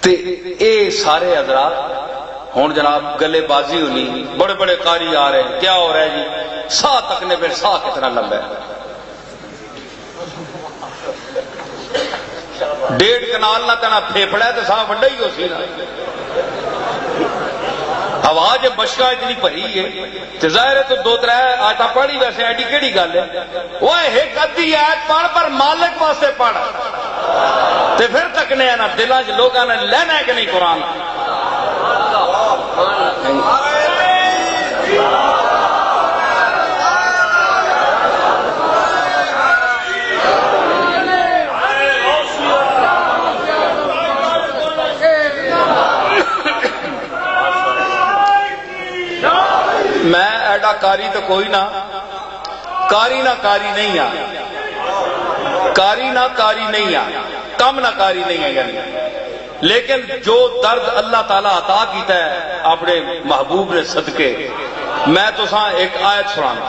تے اے سارے حضرات ہوں جناب گلے بازی ہونی، بڑے بڑے قاری آ رہے ہیں، کیا ہو رہا ہے جی؟ سا تکنے پہ سا کتنا لمبا ہے، 1.5 کنال نہ تنا پھیپڑا ہے تو سا وڈا ہی ہو سی نا، آواز بشکا اتنی بھری ہے تو ظاہر ہے تو 2-3 آیتاں پڑھی ویسے ایڈی کیڑی گل ہے؟ وہ ایک ادھی آیت پڑھ پر مالک واسطے پڑھ تے پھر تکنے نا دلاں چ لوگاں نے لینا ہے کہ نہیں قرآن؟ میں ایڈا کاری تو کوئی نہ کاری نہیں آ، کاری نہ کاری نہیں آ، کم نہ کاری نہیں ہے یعنی، لیکن جو درد اللہ تعالیٰ عطا کیتا ہے اپنے محبوب نے صدقے، میں تو ساں ایک آیت سنانا،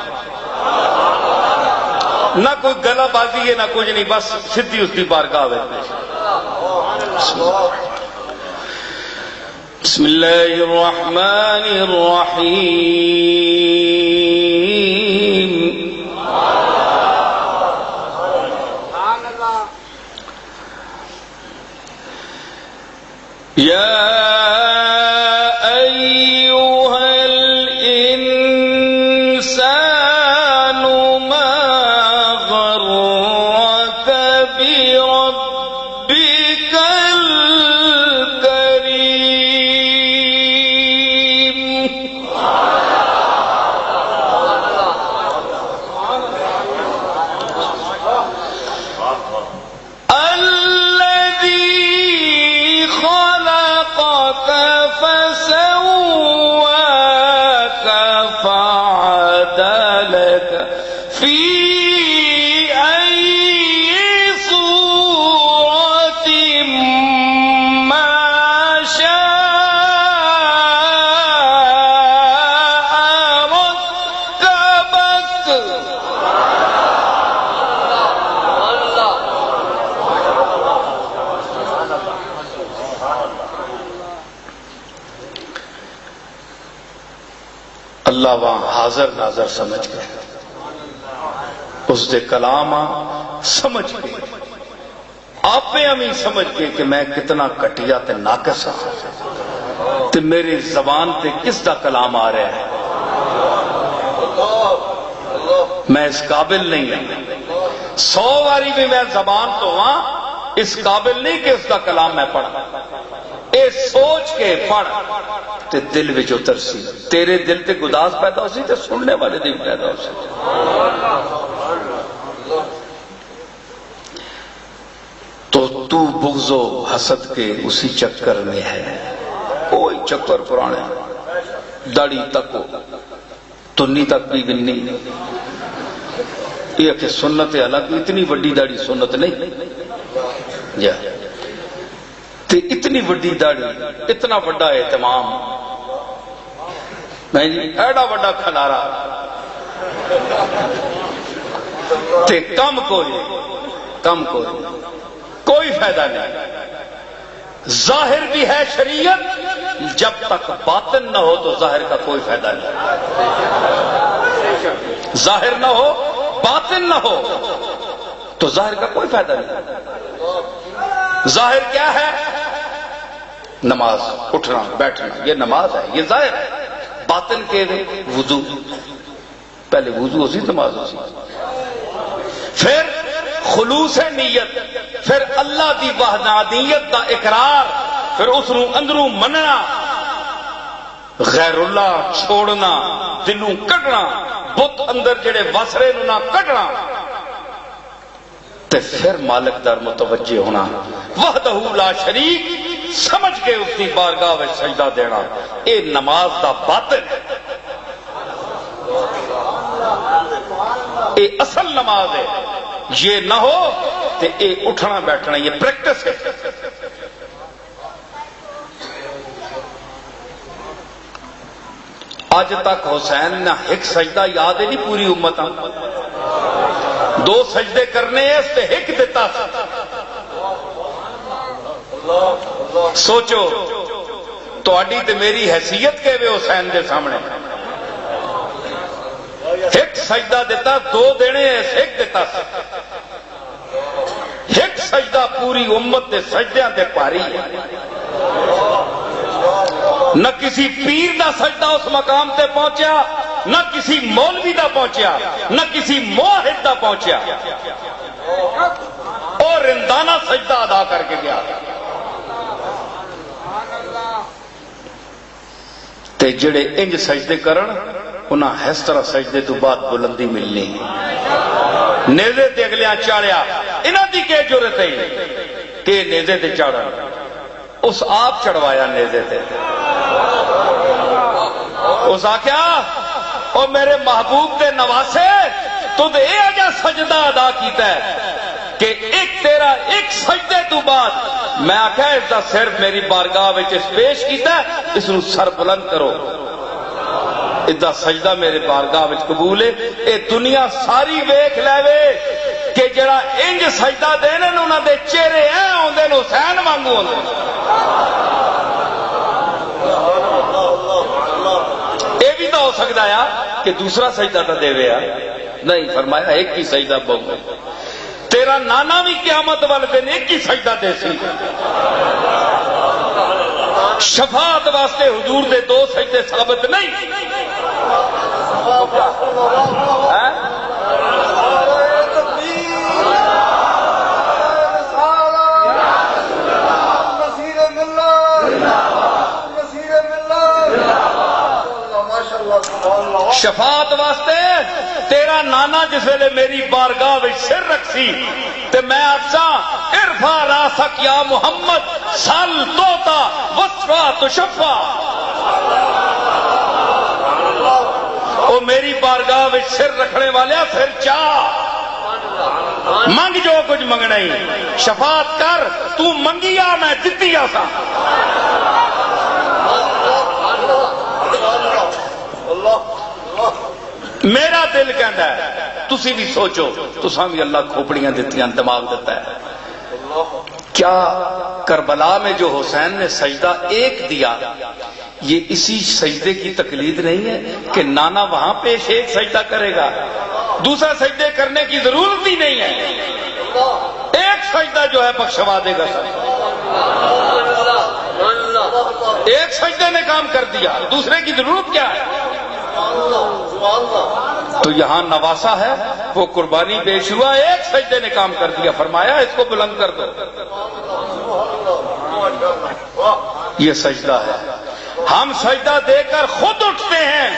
نہ کوئی گلا بازی ہے نہ کچھ نہیں، بس سدھی اس کی بارگاہ ہے۔ بسم اللہ الرحمن الرحیم، یا ایوہا الانسان ما غرک بربک الکریم، فسواك فعدلك في أي صورة ما شاء ركبك، اللہ وہاں حاضر ناظر سمجھ گئے، اس دے کلام سمجھ گئے، آپ ہمیں سمجھ گئے کہ میں کتنا کٹیا تے ناقص ہوں، تے میری زبان تے کس دا کلام آ رہا ہے، میں اس قابل نہیں ہوں، 100 باری بھی میں زبان تو ہاں اس قابل نہیں کہ اس کا کلام میں پڑھا، اے سوچ کے پڑھ تے دل وچ اتر سی، تیرے دل تے گداس پیدا ہو سی تے سننے والے دل پیدا ہو سی۔ تو بغض و حسد کے اسی چکر میں ہے، کوئی چکر پرانے، داڑھی تک تنی تک بھی بننی، یہ کہ سنت الگ، اتنی وڈی داڑھی سنت نہیں جا، تے اتنی وڈی داڑھی، اتنا وڈا اہتمام، نہیں جی ایڈا وڈا کھلارا، تے کم کوئی فائدہ نہیں، ظاہر بھی ہے شریعت، جب تک باطن نہ ہو تو ظاہر کا کوئی فائدہ نہیں، ظاہر نہ ہو باطن نہ ہو تو ظاہر کا کوئی فائدہ نہیں۔ ظاہر کیا ہے؟ نماز، اٹھنا بیٹھنا، یہ نماز ہے، یہ ظاہر ہے۔ باطن کے وضو، پہلے وضو اسی نماز اسی، پھر خلوص نیت، پھر اللہ دی وحدانیت دا اقرار، پھر اس نو اندروں مننا، غیر اللہ چھوڑنا، دلوں کٹنا، بت اندر جڑے وسرے نو نہ کٹنا، تے پھر مالک در متوجہ ہونا، وحدہ لا شریک سمجھ کے اس کی بارگاہ میں سجدہ دینا، اے نماز دا باطن، اے اصل نماز ہے۔ یہ نہ ہو تے اے اٹھنا بیٹھنا یہ پریکٹس ہے۔ آج تک حسین نہ ایک سجدہ یاد ہے نہیں پوری امت، 2 سجدے کرنے اس تے ایک دیتا سوچو تہاڈی تے میری حیثیت کیویں حسین دے سامنے. ایک سجدہ دیتا دو دینے ایک دیتا ایک سجدہ پوری امت دے سجدیاں تے پاری ہے. نہ کسی پیر دا سجدہ اس مقام تے پہنچیا، نہ کسی مولوی دا پہنچیا، نہ کسی موحد دا پہنچیا، اور رندانہ سجدہ ادا کر کے گیا. تے جڑے انج سجدے کرن انہاں اس طرح سجدے تو بعد بلندی ملنی. نیزے تے اگلیاں چاڑیا، انہاں دی کہ جرت ہے کہ نیزے تے چاڑن؟ اس آپ چڑھوایا نیزے تے. اس آکھیا او میرے محبوب دے نواسے تو دے اجا سجدہ ادا کیتا ہے کہ ایک تیرا ایک سجدے تو بعد میں آکھیا اس دا صرف میری بارگاہ وچ اس پیش کیتا ہے، اس نو سر بلند کرو. ادھا سجدہ میرے بارگاہ وچ قبول ہے. اے دنیا ساری ویکھ لے کہ جڑا انج سجدہ دینے انہاں دے چہرے اے ہوندے حسین وانگو ہوندے. اے بھی تو ہو سکتا ہے کہ دوسرا سجدہ تو دے ویا نہیں. فرمایا ایک ہی سجدہ بہو. تیرا نانا بھی قیامت والے دن ایک ہی سجدہ دے سی. شفاعت واسطے حضور دے دو سجدے ثابت نہیں. شفاعت واسطے تیرا نانا جس ویلے میری بارگاہ وچ سر رکھسی تے میں آکھاں ارفع راسک یا محمد سل توتا وصفا تشفا. او میری بارگاہ وچ سر رکھنے والے پھر چاہ منگ جو کچھ منگنا ہی. شفاعت کر تو منگیا میں دتی آسا. میرا دل کہندا ہے تسی بھی سوچو تساں بھی اللہ کھوپڑیاں دتیاں دماغ دیتا ہے. کیا کربلا میں جو حسین نے سجدہ ایک دیا یہ اسی سجدے کی تقلید نہیں ہے کہ نانا وہاں پیش ایک سجدہ کرے گا، دوسرا سجدے کرنے کی ضرورت ہی نہیں ہے. ایک سجدہ جو ہے بخشوا دے گا سب. ایک سجدے نے کام کر دیا، دوسرے کی ضرورت کیا ہے؟ تو یہاں نواسا ہے وہ قربانی پیش ہوا، ایک سجدے نے کام کر دیا. فرمایا اس کو بلند کر دو. یہ سجدہ ہے. ہم سجدہ دے کر خود اٹھتے ہیں،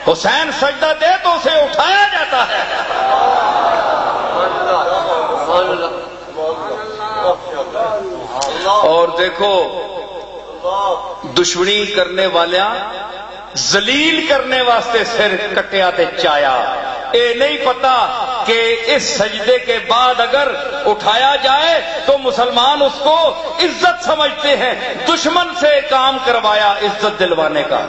حسین سجدہ دے تو اسے اٹھایا جاتا ہے. اور دیکھو دشمنی کرنے والیاں ذلیل کرنے واسطے سر کٹیا تے چایا. اے نہیں پتا کہ اس سجدے کے بعد اگر اٹھایا جائے تو مسلمان اس کو عزت سمجھتے ہیں. دشمن سے کام کروایا عزت دلوانے کا،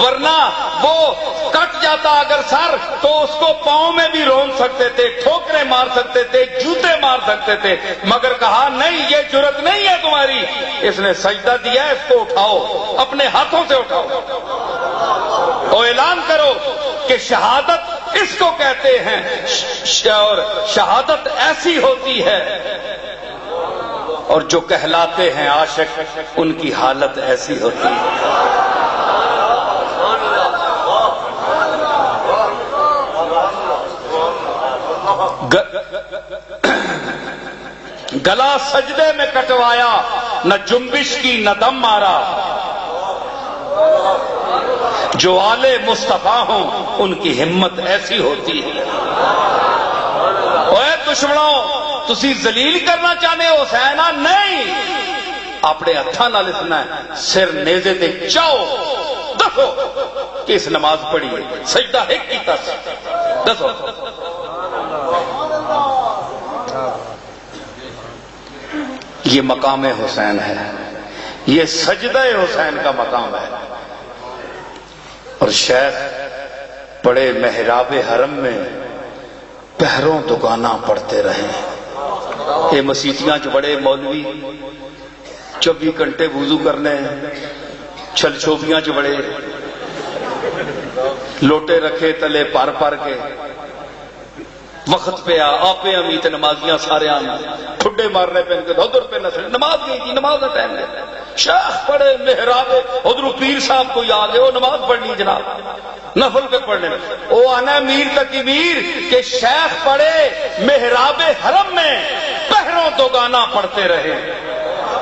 ورنہ وہ کٹ جاتا اگر سر تو اس کو پاؤں میں بھی رون سکتے تھے، ٹھوکریں مار سکتے تھے، جوتے مار سکتے تھے، مگر کہا نہیں یہ جرت نہیں ہے تمہاری. اس نے سجدہ دیا اس کو اٹھاؤ، اپنے ہاتھوں سے اٹھاؤ اور اعلان کرو کہ شہادت اس کو کہتے ہیں اور شہادت ایسی ہوتی ہے اور جو کہلاتے ہیں عاشق ان کی حالت ایسی ہوتی ہے. گلا سجدے میں کٹوایا، نہ جنبش کی نہ دم مارا. جو آلے مصطفیٰ ہوں ان کی ہمت ایسی ہوتی ہے. اوے دشمنوں تسی ذلیل کرنا چاہتے ہو حسین؟ نہیں، اپنے ہتھاں نال لکھنا ہے. سر نیزے تے چاؤ دسو کہ اس نماز پڑھی ہے، سجدہ ایک کیتا دسو. یہ مقام حسین ہے، یہ سجدہ حسین کا مقام ہے. اور شیخ بڑے محراب حرم میں پہروں دکانہ پڑھتے رہے. یہ مسیتیاں چ بڑے مولوی 24 گھنٹے وضو کرنے، چھل چھوبیاں چ بڑے لوٹے رکھے تلے پر پر کے، وقت پہ آپ امیت نمازیاں سارے آنا ٹھڈے مارنے پہ ان کے ادھر پہ نسل نماز گئی جی، نماز کا ٹائم ہے، شیخ پڑھے محراب ادھر پیر صاحب کو یاد ہے وہ نماز پڑھنی جناب نفل پہ پڑھنے، وہ آنا میر تقی میر کہ شیخ پڑھے محراب حرم میں پہروں دو گانا پڑھتے رہے،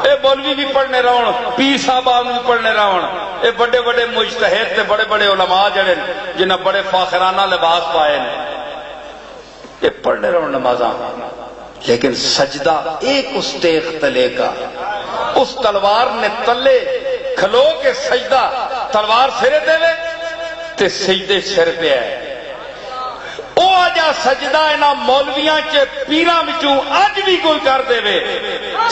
اے مولوی بھی پڑھنے رہن، پیر صاحب بھی پڑھنے رہن، اے بڑے بڑے مجتہد تے بڑے بڑے علماء جڑے جنہیں بڑے فاخرانہ لباس پائے نے یہ پڑھنے رہو نمازاں، لیکن سجدہ ایک اس تیغ تلے کا، اس تلوار نے تلے کھلو کے سجدہ تلوار سرے دے وے تے سجدے سر پہ ہے، او آجا سجدہ اینا مولویاں چے پیراں وچوں آج بھی کوئی کر دے وے،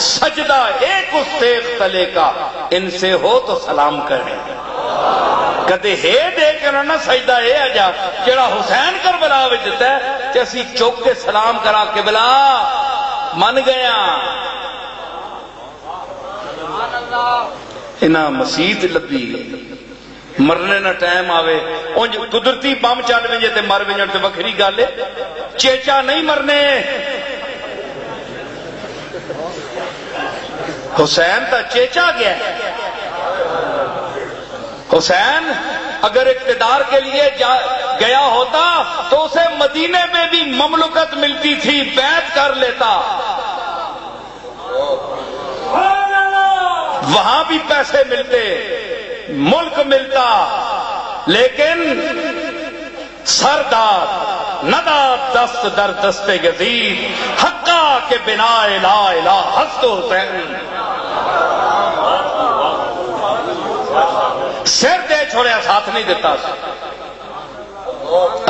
سجدہ ایک اس تیغ تلے کا، ان سے ہو تو سلام کریں، کدے ہے دے کر نہ سجدہ ہے آجا جڑا حسین کربلا وچ دیتا ہے کہ اسی چوک کے سلام کرا قبلہ من گیا، انہاں مسیت لبی مرنے نہ ٹائم آوے انج قدرتی بم چل ونجے تے مر ونجن تے وکھری گل ہے، چیچا نہیں مرنے، حسین تا چیچا گیا ہے، حسین اگر اقتدار کے لیے گیا ہوتا تو اسے مدینے میں بھی مملکت ملتی تھی، بیعت کر لیتا، وہاں بھی پیسے ملتے، ملک ملتا، لیکن سردار نداد دست در دست گزید حقا کے بنا لا الہ حسد حسین، سر دے چھوڑیا ساتھ نہیں دیتا،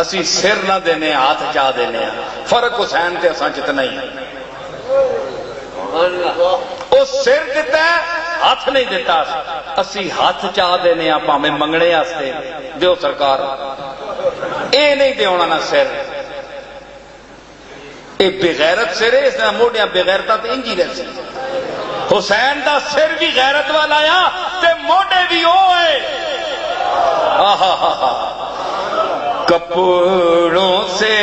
اسی سر نہ دینے ہاتھ چاہ دینے، فرق حسین تے اساں جتنا ہی وہ سر دیتا ہے ہاتھ نہیں دیتا، اسی ہاتھ چاہ دینے پاویں منگنے واسطے دیو سرکار، اے نہیں دیونا نہ سر، اے بغیرت سر ہے، اس نے موڑیاں بغیرتا تے انجی رہے، حسین دا سر بھی غیرت والا آیا تے موڑے بھی ہوئے، کپڑوں سے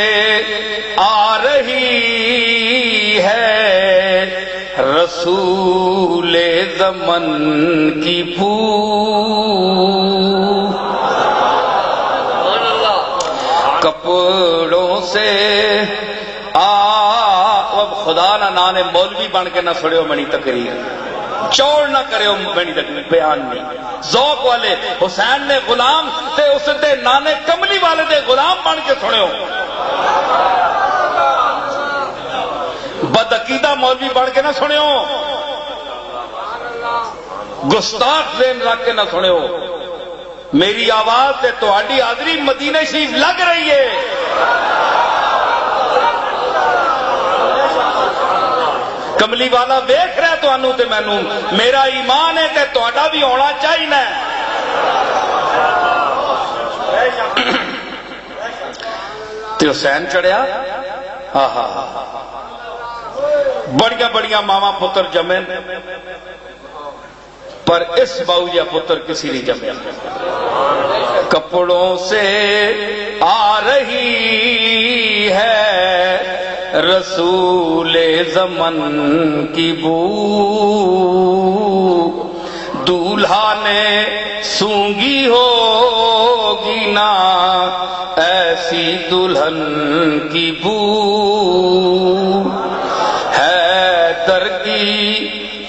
آ رہی ہے رسول زمن کی بو، کپڑوں سے اب خدا نہ نانے مولوی بن کے نہ سڑیو منی تقریر، چوڑ نہ کریو منی تقریر، بیان نہیں، ذوق والے حسین نے غلام تے اس دے نانے کملی والے دے غلام بن کے سڑیو، بدعقیدہ مولوی بن کے نہ سنیو، گستاخ ذہن رکھ کے نہ سنیو، میری آواز تے تہاڈی حاضری مدینہ شریف لگ رہی ہے، کملی والا ویکھ رہا تانوں تے مینوں، میرا ایمان ہے تے تہاڈا بھی ہونا چاہیے، تے حسین چڑھیا، بڑیاں بڑیاں ماما پتر جمے پر اس باؤ یا پتر کسی نہیں جمے، کپڑوں سے آ رہی ہے رسول زمن کی بو، دولہا نے سونگی ہوگی نا ایسی دلہن کی بو، حیدر کی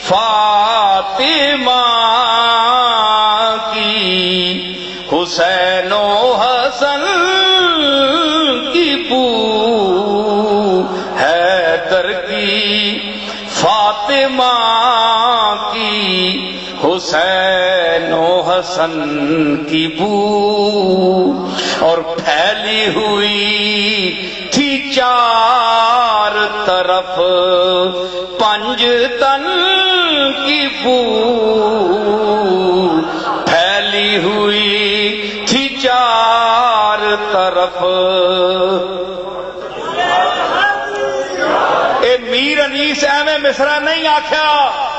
فاطمہ کی حسین و حسن کی بو، حیدر کی فاطمہ کی حسین و حسن کی بو، اور پھیلی ہوئی تھی چار طرف پنجتن کی بو، پھیلی ہوئی تھی چار طرف، اے میر علی حدیث ایویں مصرا نہیں آکھیا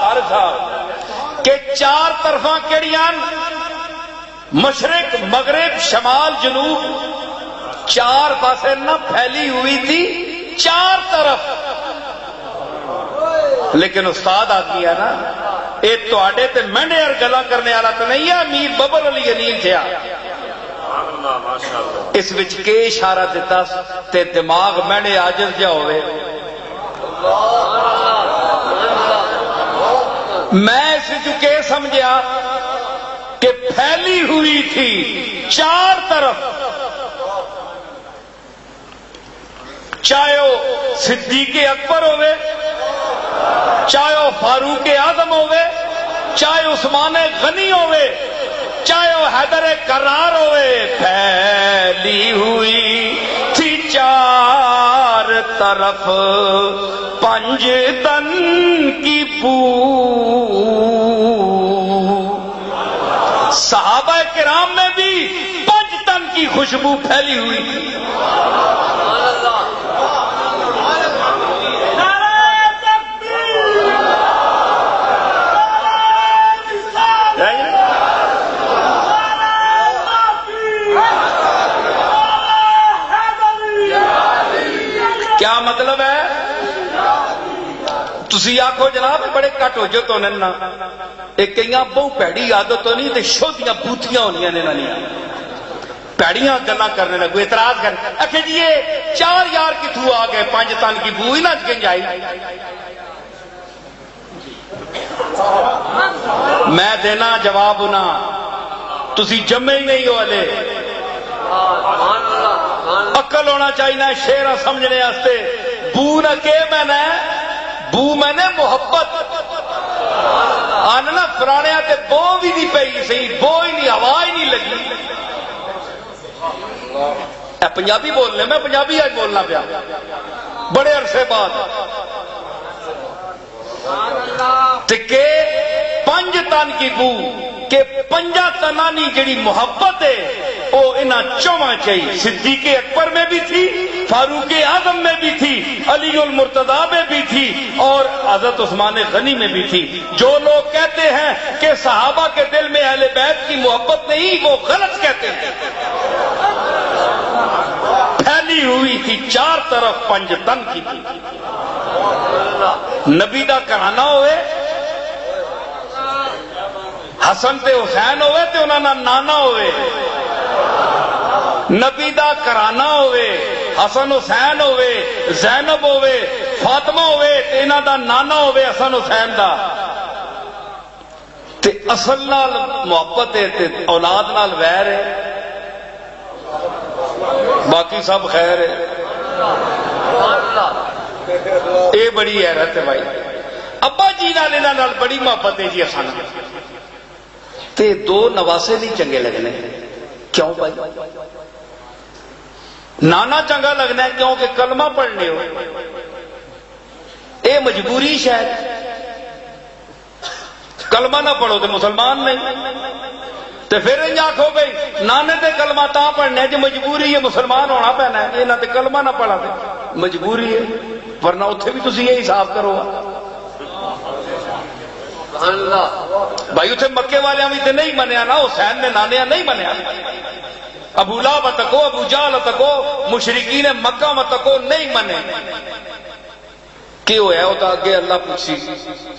طارق صاحب کہ چار طرفاں کیڑیاں مشرق مغرب شمال جنوب چار پاسے نہ پھیلی ہوئی تھی چار طرف. لیکن استاد آدمی ہے نا یہ تواڈے تے مہنے اور گلا کرنے والا تو نہیں ہے. میر ببر علی انیل تھیا اس وچ کے اشارہ دیتا تے دماغ مہنے عاجز جا ہوئے. میں اس کے سمجھا کہ پھیلی ہوئی تھی چار طرف, چاہے وہ صدیق اکبر ہوئے, چاہے وہ فاروق اعظم ہوئے, چاہے عثمان غنی ہوئے, چاہے وہ حیدر کرار ہوئے, پھیلی ہوئی تھی چار طرف پنج تن کی بو. صحابہ کرام میں بھی پنج تن کی خوشبو پھیلی ہوئی تھی. کیا مطلب ہے؟ تسی آکھو جناب بڑے کٹ ہو جو تو ننا ایک کئیاں بہو پیڑی عادت تو نہیں تے شودیاں بوتیاں ہونیاں نے نانیاں پیڑیاں گلاں کرنے لگو اعتراض کرنے اکھے جی یہ چار یار کتھوں آ گئے پانچ تن کی بو ہی نہ گنجائی. میں دینا جواب ہونا تسی جمے ہی نہیں ہو ہلے. عقل ہونا چاہیے شعر سمجھنے واسطے. بو نہ کہ میں نے بو میں نے محبت آنا پرانے تے بو بھی نہیں پئی سی, بو ہی نہیں ہوا ہی نہیں لگی. اے پنجابی بولنے میں پنجابی آج بولنا پیا بڑے عرصے بعد. کہ پنج تن کی بو کہ پنجا تنانی جڑی محبت ہے وہ انہاں چواں چاہیے. صدیق اکبر میں بھی تھی, فاروق اعظم میں بھی تھی, علی المرتضیٰ میں بھی تھی اور حضرت عثمان غنی میں بھی تھی. جو لوگ کہتے ہیں کہ صحابہ کے دل میں اہل بیت کی محبت نہیں وہ غلط کہتے ہیں. پھیلی ہوئی تھی چار طرف پنج تن کی تھی. نبی دا کہانا ہوئے حسن تے حسین ہوئے تے انہاں دا نانا ہوئے. نبی دا کرانا ہوئے حسن حسین ہوئے زینب ہوئے فاطمہ ہوئے تے انہاں دا نانا ہوئے حسن حسین دا. تے اصل نال محبت ہے تے اولاد نال ویر ہے, باقی سب خیر ہے. اے بڑی حیرت ہے بھائی. ابا جی نال انہاں نال بڑی محبت ہے جی اصل تے دو نواسے نہیں چنگے لگنے. کیوں بھائی؟ نانا چنگا لگنا ہے کیونکہ کلمہ پڑھنے ہو, اے مجبوری شاید. کلمہ نہ پڑھو تو مسلمان نہیں. تو پھر انج آکھو بھائی نانے تے کلمہ تا پڑھنے جی مجبوری ہے مسلمان ہونا پینا ہے, انہاں تے کلمہ نہ پڑھا تے مجبوری ہے, ورنہ اتھے بھی تسی یہ حساب کرو. بھائی اتنے مکے والے بھی تو نہیں منیا نا, حسین نے نانیا نہیں منیا. ابو لہب تکو ابو جہل تکو مشرکین مکہ تکو نہیں منے. کی ہویا وہ تو اگے اللہ پوچھی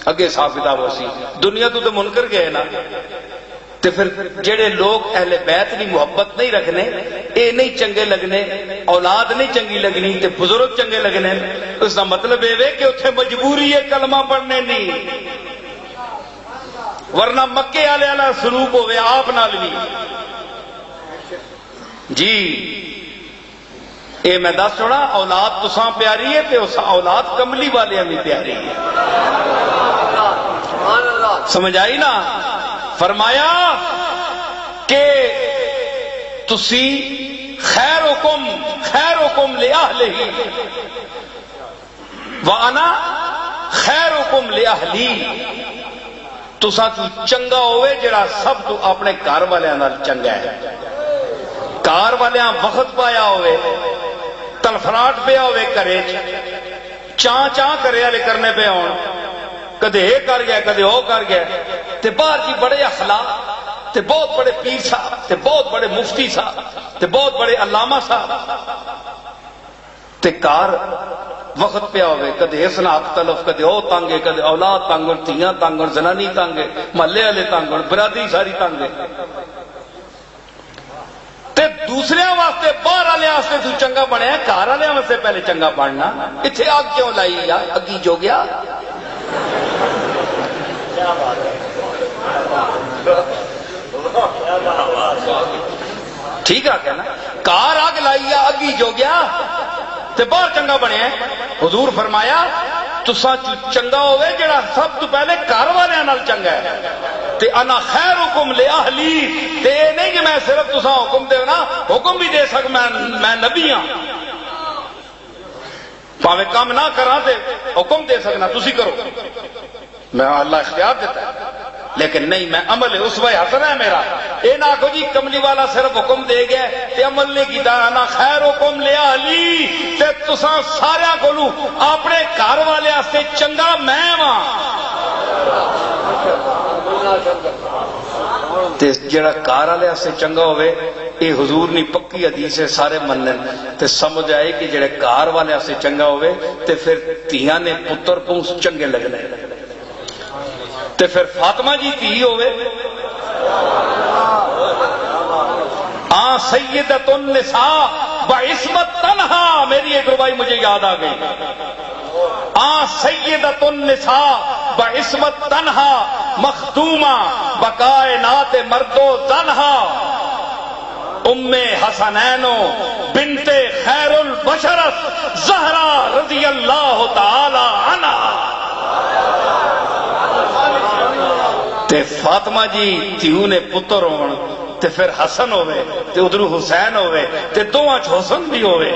اگے حساب کتاب ہو سی. دنیا تو منکر گئے نا. تو پھر جڑے لوگ اہل بیت کی محبت نہیں رکھنے اے نہیں چنگے لگنے, اولاد نہیں چنگی لگنی تے بزرگ چنگے لگنے. اس کا مطلب یہ کہ اتنے مجبوری ہے کلمہ پڑھنے نہیں, ورنہ مکے والے والا سلوک ہوئے آپ نال بھی. جی اے میں دس چھوڑا اولاد تساں پیاری ہے تے اولاد کملی والے بھی پیاری ہے. سمجھ آئی نا؟ فرمایا کہ تسی خیرکم لأہلہ وانا خیرکم لأہلی. تساں تو چنگا ہوئے جڑا سب تو اپنے گھر والے نال چنگا ہے. گھر والے وقت پایا ہوئے, تلفراٹ پیا ہوئے گھرے, چاں چاں کرے والے کرنے پہ آن، کدے یہ کر گیا کدے وہ کر گیا، تے باہر جی بڑے اخلاق تے بہت بڑے پیر صاحب تے بہت بڑے مفتی صاحب تے بہت بڑے علامہ صاحب، تے کار وقت پہ ہوئے کدے اس نہ اختلف، کدے او تانگے، کدے اولاد تانگن، تیاں تانگن، زنانی تانگے، محلے والے تانگن، برادری ساری تانگے، تے دوسرے واسطے باہر والے واسطے تو چنگا بنیا، گھر والے واسطے پہلے چنگا بننا، اتنے آگ کیوں لائی یا اگی جو گیا؟ ٹھیک ہے کہنا، کار آگ لائی یا اگی جو گیا تے باہر چنگا بنیا۔ حضور فرمایا تساں چنگا ہوئے جڑا سب تو پہلے گھر والے نال چنگا ہے، تے انا خیرکم لأہلی، تے نہیں کہ میں صرف تساں حکم دے نا، حکم بھی دے سک میں نبی ہاں، پاوے کام نہ کراں تے حکم دے سکنا تسی کرو، میں اللہ اختیار دیتا ہے، لیکن نہیں میں عمل اسوہ حسنہ ہے میرا۔ اے نہ کہو جی کملی والا صرف حکم دے گیا تے عمل نہیں کیتا، انا خیرکم لأہلی، تے تساں سارے کولوں اپنے گھر والے واسطے چنگا میں ہاں، تے جڑا گھر والے واسطے چنگا ہوئے اے حضور نے پکی حدیث ہے سارے منن، تے سمجھ آئے کہ جڑے گھر والے واسطے چنگا ہوئے تے پھر تیاں نے پتر کو چنگے لگنے، تے پھر فاطمہ جی تھی ہوئے سیدۃ النساء بعصمت تنہا، میری ایک ربائی مجھے یاد آ گئی، سیدۃ النساء بعصمت تنہا مخدومہ بکائنات مرد و زنہا، ام حسنین بنت خیر البشر زہرا رضی اللہ تعالی عنہا۔ تے فاطمہ جی تیو نے پتر ہون تے پھر حسن ہوئے تے ادھر حسین ہوئے تے دوہاں چ حسن بھی ہوئے،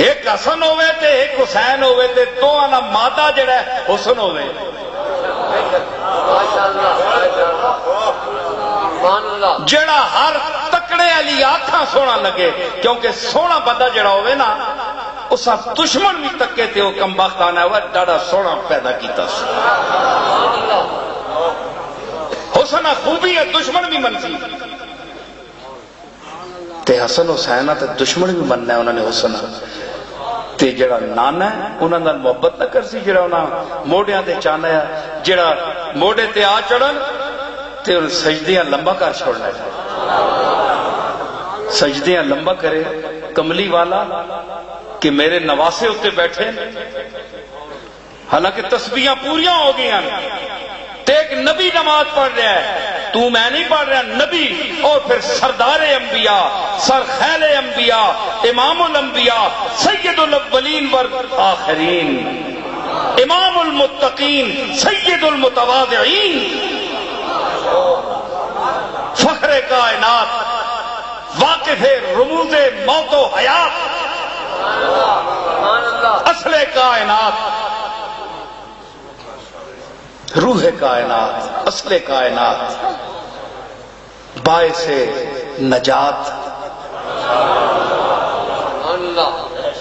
ایک حسن ہوئے تے ایک حسین ہوئے تے دوہاں دا مادہ جڑا ہے حسن ہوئے۔ جڑا ہر تکڑے علی آنکھاں سونا لگے، کیونکہ سونا بندہ جڑا ہوئے نا اسا دشمن بھی تکے تے وہ کم بخت آنا ہوا ڈاڑا سونا پیدا کیتا سو، حسن خوبی ہے دشمن بھی منسی، تے حسن حسینہ تے دشمن بھی مننا ہے انہوں نے حسن، تے جڑا نانا ہے انہوں نے محبت نہ کرسی، جڑا انہوں موڑیاں تے چانا ہے، جڑا موڑے تے آ چڑھن تے انہوں سجدیاں لمبا کر چھوڑنا ہے، سجدیاں لمبا کرے کملی والا کہ میرے نواسے ہوتے بیٹھے، حالانکہ تسبیحاں پوریاں ہو گئی ہیں، تے ایک نبی نماز پڑھ رہا ہے، تو میں نہیں پڑھ رہا، نبی، اور پھر سردار انبیاء، سرخیل انبیاء، امام الانبیاء، سید الاولین والآخرین، امام المتقین، سید المتواضعین، فخر کائنات، واقف رموز موت و حیات، اصل کائنات، روح کائنات، اصل کائنات، باعث نجات،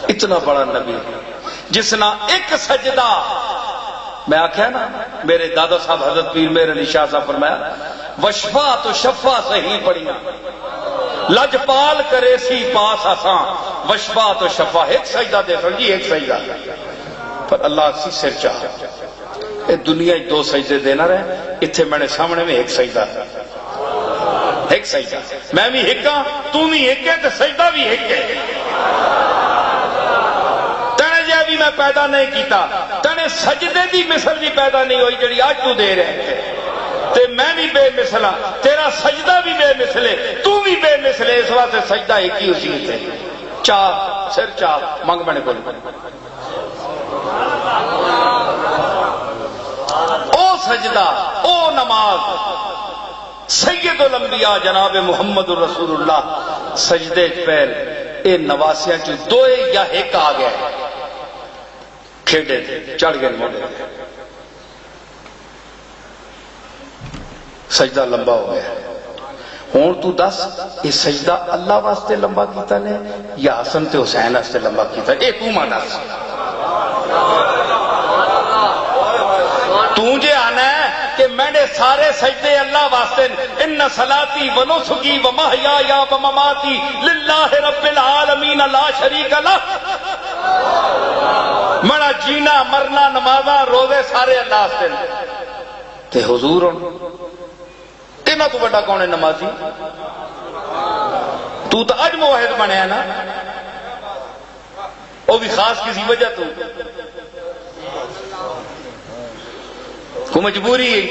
اتنا بڑا نبی جس نے ایک سجدہ، میں آکھیا نا میرے دادا صاحب حضرت پیر میر علی شاہ صاحب فرمایا وشفا تو شفا صحیح پڑھیا، لجپال کرے سی پاس آساں، وشفا تو شفا، ایک سجدہ دے سن جی ایک سجدہ، پر اللہ سی سر چاہ اے دنیا دو سجدے دینا رہے، اتھے میں نے سامنے میں ایک سجدہ، ایک سجدہ، میں بھی ایک ہاں تو بھی ایک ہے تو سجدہ بھی ایک ہے، تنے جے بھی میں پیدا نہیں کیتا، تنے سجدے دی مثل بھی پیدا نہیں ہوئی جڑی آج تو دے رہے ہیں، تے میں بھی بے مثلا، تیرا سجدہ بھی بے مثلے، تو بھی بے مثلے، اس واسطے سجدہ ایک ہی اسی تھے، چاہ سر چاہ مانگ بنے کو او سجدہ او نماز، سید الانبیاء جناب محمد الرسول اللہ سجدے پہل اے نواسیاں چو دوئے یا ایک آ گئے کھیڑے تھے چڑھ گئے موڑے، سجدہ لمبا ہو گیا، ہوں تو دس یہ سجدہ اللہ واسطے لمبا کیتا نے یا حسن تے حسین واسطے لمبا کیتا؟ اے تو ماں دس. تو جے آنا ہے کہ میں نے سارے سجدے اللہ واسطے، ان صلاتی و نسکی و محیایا و مماتی للہ رب العالمین لا شریک لہ، میرا جینا مرنا نمازاں روزے سارے اللہ واسطے تے حضور انہاں تو بڑا کون ہے نمازی؟ تو اج موحد بنیا نا، وہ بھی خاص کسی وجہ تو کو مجبوری ہے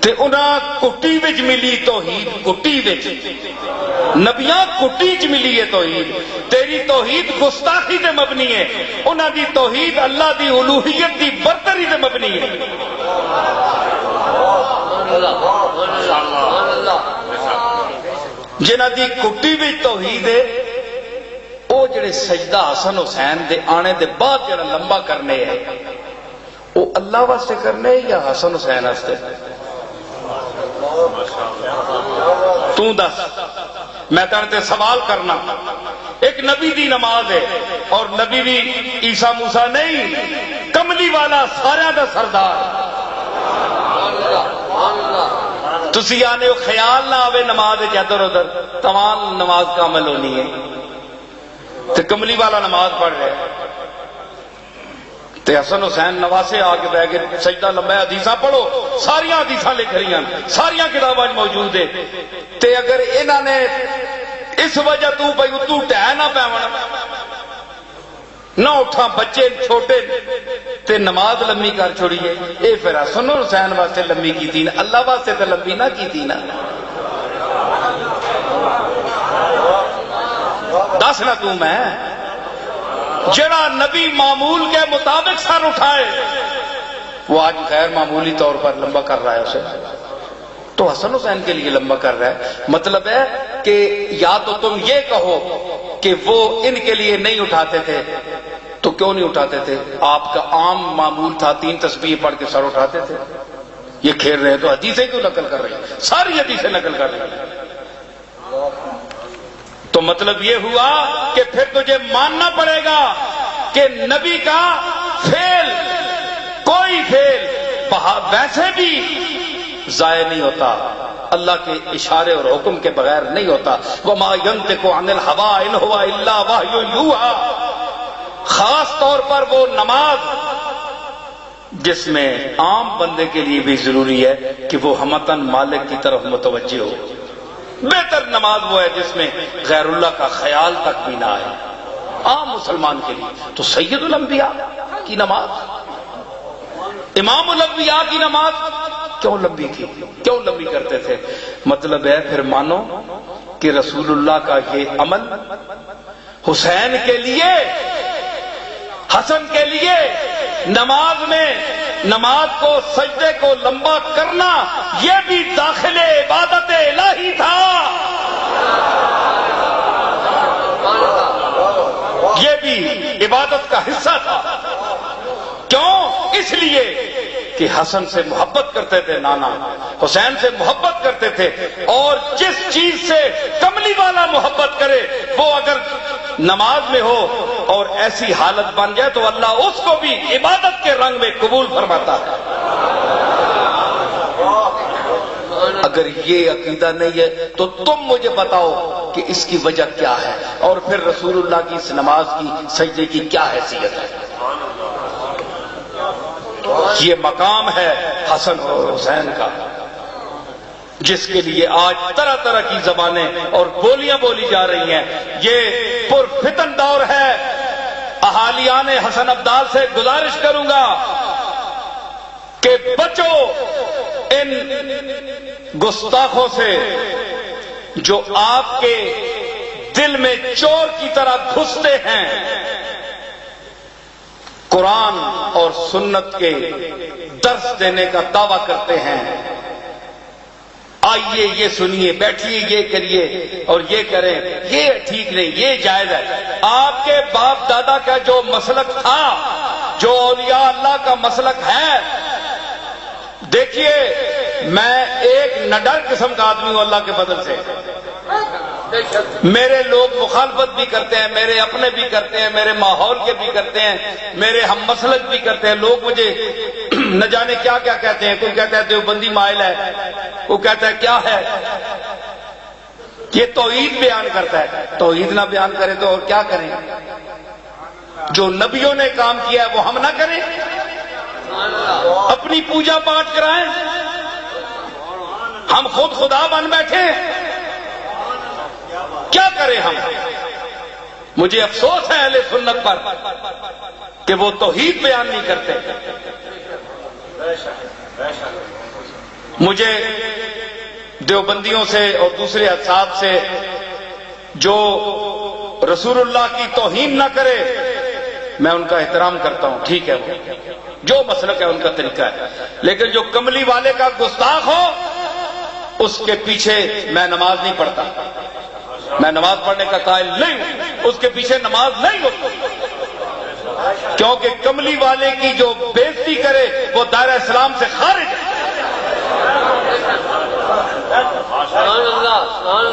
تے انہاں کٹی وچ ملی توحید، کٹی وچ نبیاں کٹی وچ ملی ہے توحید. تیری توحید گستاخی تے مبنی ہے، انہاں دی توحید اللہ دی الوہیت دی برتری تے مبنی ہے. جنہاں دی کٹی وچ توحید ہے او جڑے سجدہ حسن حسین دے آنے دے بعد جڑا لمبا کرنے ہے وہ اللہ واسطے کرنے یا حسن حسین واسطے؟ تو دس. میں تے سوال کرنا، ایک نبی دی نماز ہے اور نبی بھی عیسیٰ موسیٰ نہیں، کملی والا سارا دا سردار. تسی آنے خیال نہ آوے نماز ادھر ادھر تمام نماز کامل ہونی ہے تے کملی والا نماز پڑھ رہے تے حسن حسین نواسے آ کے بہ گئے سجدہ لمبا. حدیثاں پڑھو، ساریاں حدیثاں لکھ رہی ہیں، ساریاں کتاباں موجود ہے. تے اگر انہاں نے اس وجہ تو بھائی تو ٹہ نہ پیون نہ اٹھا بچے چھوٹے تے نماز لمبی کر چھوڑیے، اے پھر حسن حسین واسطے لمبی کی تھی نا، اللہ واسطے تے لمبی نہ کی تھی نا. دس نہ تو میں جڑا نبی معمول کے مطابق سر اٹھائے وہ آج غیر معمولی طور پر لمبا کر رہا ہے اسے، تو حسن حسین کے لیے لمبا کر رہا ہے. مطلب ہے کہ یا تو تم یہ کہو کہ وہ ان کے لیے نہیں اٹھاتے تھے، تو کیوں نہیں اٹھاتے تھے؟ آپ کا عام معمول تھا 3 تسبیح پڑھ کے سر اٹھاتے تھے. یہ کھیل رہے تو حدیثیں کیوں نقل کر رہے ہیں؟ ساری حدیثیں نقل کر رہے ہیں. تو مطلب یہ ہوا کہ پھر تجھے ماننا پڑے گا کہ نبی کا فعل، کوئی فعل ویسے بھی ضائع نہیں ہوتا، اللہ کے اشارے اور حکم کے بغیر نہیں ہوتا. وَمَا يَنطِقُ عَنِ الْهَوَىٰ إِنْ هُوَ إِلَّا وَحْيٌ يُوحَىٰ. خاص طور پر وہ نماز جس میں عام بندے کے لیے بھی ضروری ہے کہ وہ ہمتاً مالک کی طرف متوجہ ہو. بہتر نماز وہ ہے جس میں غیر اللہ کا خیال تک بھی نہ آئے عام مسلمان کے لیے. تو سید الانبیاء کی نماز، امام الانبیاء کی نماز کیوں لمبی کی، کیوں لمبی کرتے تھے؟ مطلب ہے پھر مانو کہ رسول اللہ کا یہ عمل حسین کے لیے، حسن کے لیے نماز میں نماز کو، سجدے کو لمبا کرنا یہ بھی داخل عبادت الہی تھا. یہ بھی عبادت کا حصہ تھا. کیوں؟ اس لیے کہ حسن سے محبت کرتے تھے نانا، حسین سے محبت کرتے تھے، اور جس چیز سے کملی والا محبت کرے وہ اگر نماز میں ہو اور ایسی حالت بن جائے تو اللہ اس کو بھی عبادت کے رنگ میں قبول فرماتا ہے. اگر یہ عقیدہ نہیں ہے تو تم مجھے بتاؤ کہ اس کی وجہ کیا ہے، اور پھر رسول اللہ کی اس نماز کی، سجدے کی کیا حیثیت ہے. یہ مقام ہے حسن اور حسین کا جس کے لیے آج طرح طرح کی زبانیں اور بولیاں بولی جا رہی ہیں. یہ پرفتن دور ہے. اہالیان حسن ابدال سے گزارش کروں گا کہ بچو ان گستاخوں سے جو آپ کے دل میں چور کی طرح گھستے ہیں، قرآن اور سنت کے درس دینے کا دعویٰ کرتے ہیں. آئیے یہ سنیے، بیٹھیے یہ کریے اور یہ کریں، یہ ٹھیک نہیں، یہ جائز ہے. آپ کے باپ دادا کا جو مسلک تھا، جو اولیاء اللہ کا مسلک ہے، دیکھیے میں ایک نڈر قسم کا آدمی ہوں اللہ کے فضل سے. میرے لوگ مخالفت بھی کرتے ہیں، میرے اپنے بھی کرتے ہیں، میرے ماحول کے بھی کرتے ہیں، میرے ہم مسلک بھی کرتے ہیں. لوگ مجھے نہ جانے کیا کیا کہتے ہیں. کوئی کہتا ہے دیوبندی مائل ہے، کوئی کہتا ہے کیا ہے، یہ توحید بیان کرتا ہے. توحید نہ بیان کرے تو اور کیا کریں؟ جو نبیوں نے کام کیا ہے وہ ہم نہ کریں؟ اپنی پوجا پاٹ کرائیں؟ ہم خود خدا بن بیٹھے، کیا کریں ہم؟ مجھے افسوس ہے اہل سنت پر کہ وہ توحید بیان نہیں کرتے. مجھے دیوبندیوں سے اور دوسرے احساب سے جو رسول اللہ کی توہین نہ کرے میں ان کا احترام کرتا ہوں، ٹھیک ہے، وہ جو مسلک ہے ان کا طریقہ ہے. لیکن جو کملی والے کا گستاخ ہو اس کے پیچھے میں نماز نہیں پڑھتا. میں نماز پڑھنے کا قائل نہیں ہوں، اس کے پیچھے نماز نہیں ہوتی، کیونکہ کملی والے کی جو بےزتی کرے وہ دائرہ اسلام سے خارج ہے.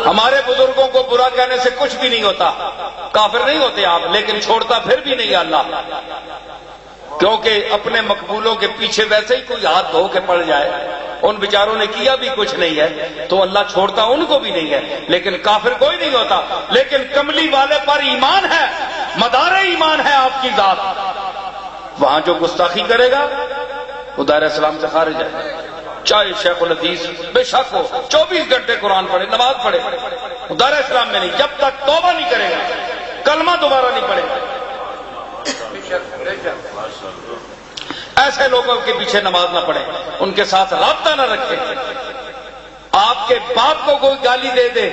ہمارے بزرگوں کو برا کہنے سے کچھ بھی نہیں ہوتا، کافر نہیں ہوتے آپ، لیکن چھوڑتا پھر بھی نہیں اللہ، کیونکہ اپنے مقبولوں کے پیچھے ویسے ہی کوئی ہاتھ دھو کے پڑ جائے، ان بیچاروں نے کیا بھی کچھ نہیں ہے تو اللہ چھوڑتا ان کو بھی نہیں ہے، لیکن کافر کوئی نہیں ہوتا. لیکن کملی والے پر ایمان ہے، مدار ایمان ہے آپ کی ذات، وہاں جو گستاخی کرے گا وہ دائرہ اسلام سے خارج ہے. چاہے شیخ الحدیث بے شک ہو، 24 گھنٹے قرآن پڑھے، نماز پڑھے، دائرہ اسلام میں نہیں، جب تک توبہ نہیں کرے گا، کلمہ دوبارہ نہیں پڑھے گا. ایسے لوگوں کے پیچھے نماز نہ پڑھیں، ان کے ساتھ رابطہ نہ رکھیں. آپ کے باپ کو کوئی گالی دے دے،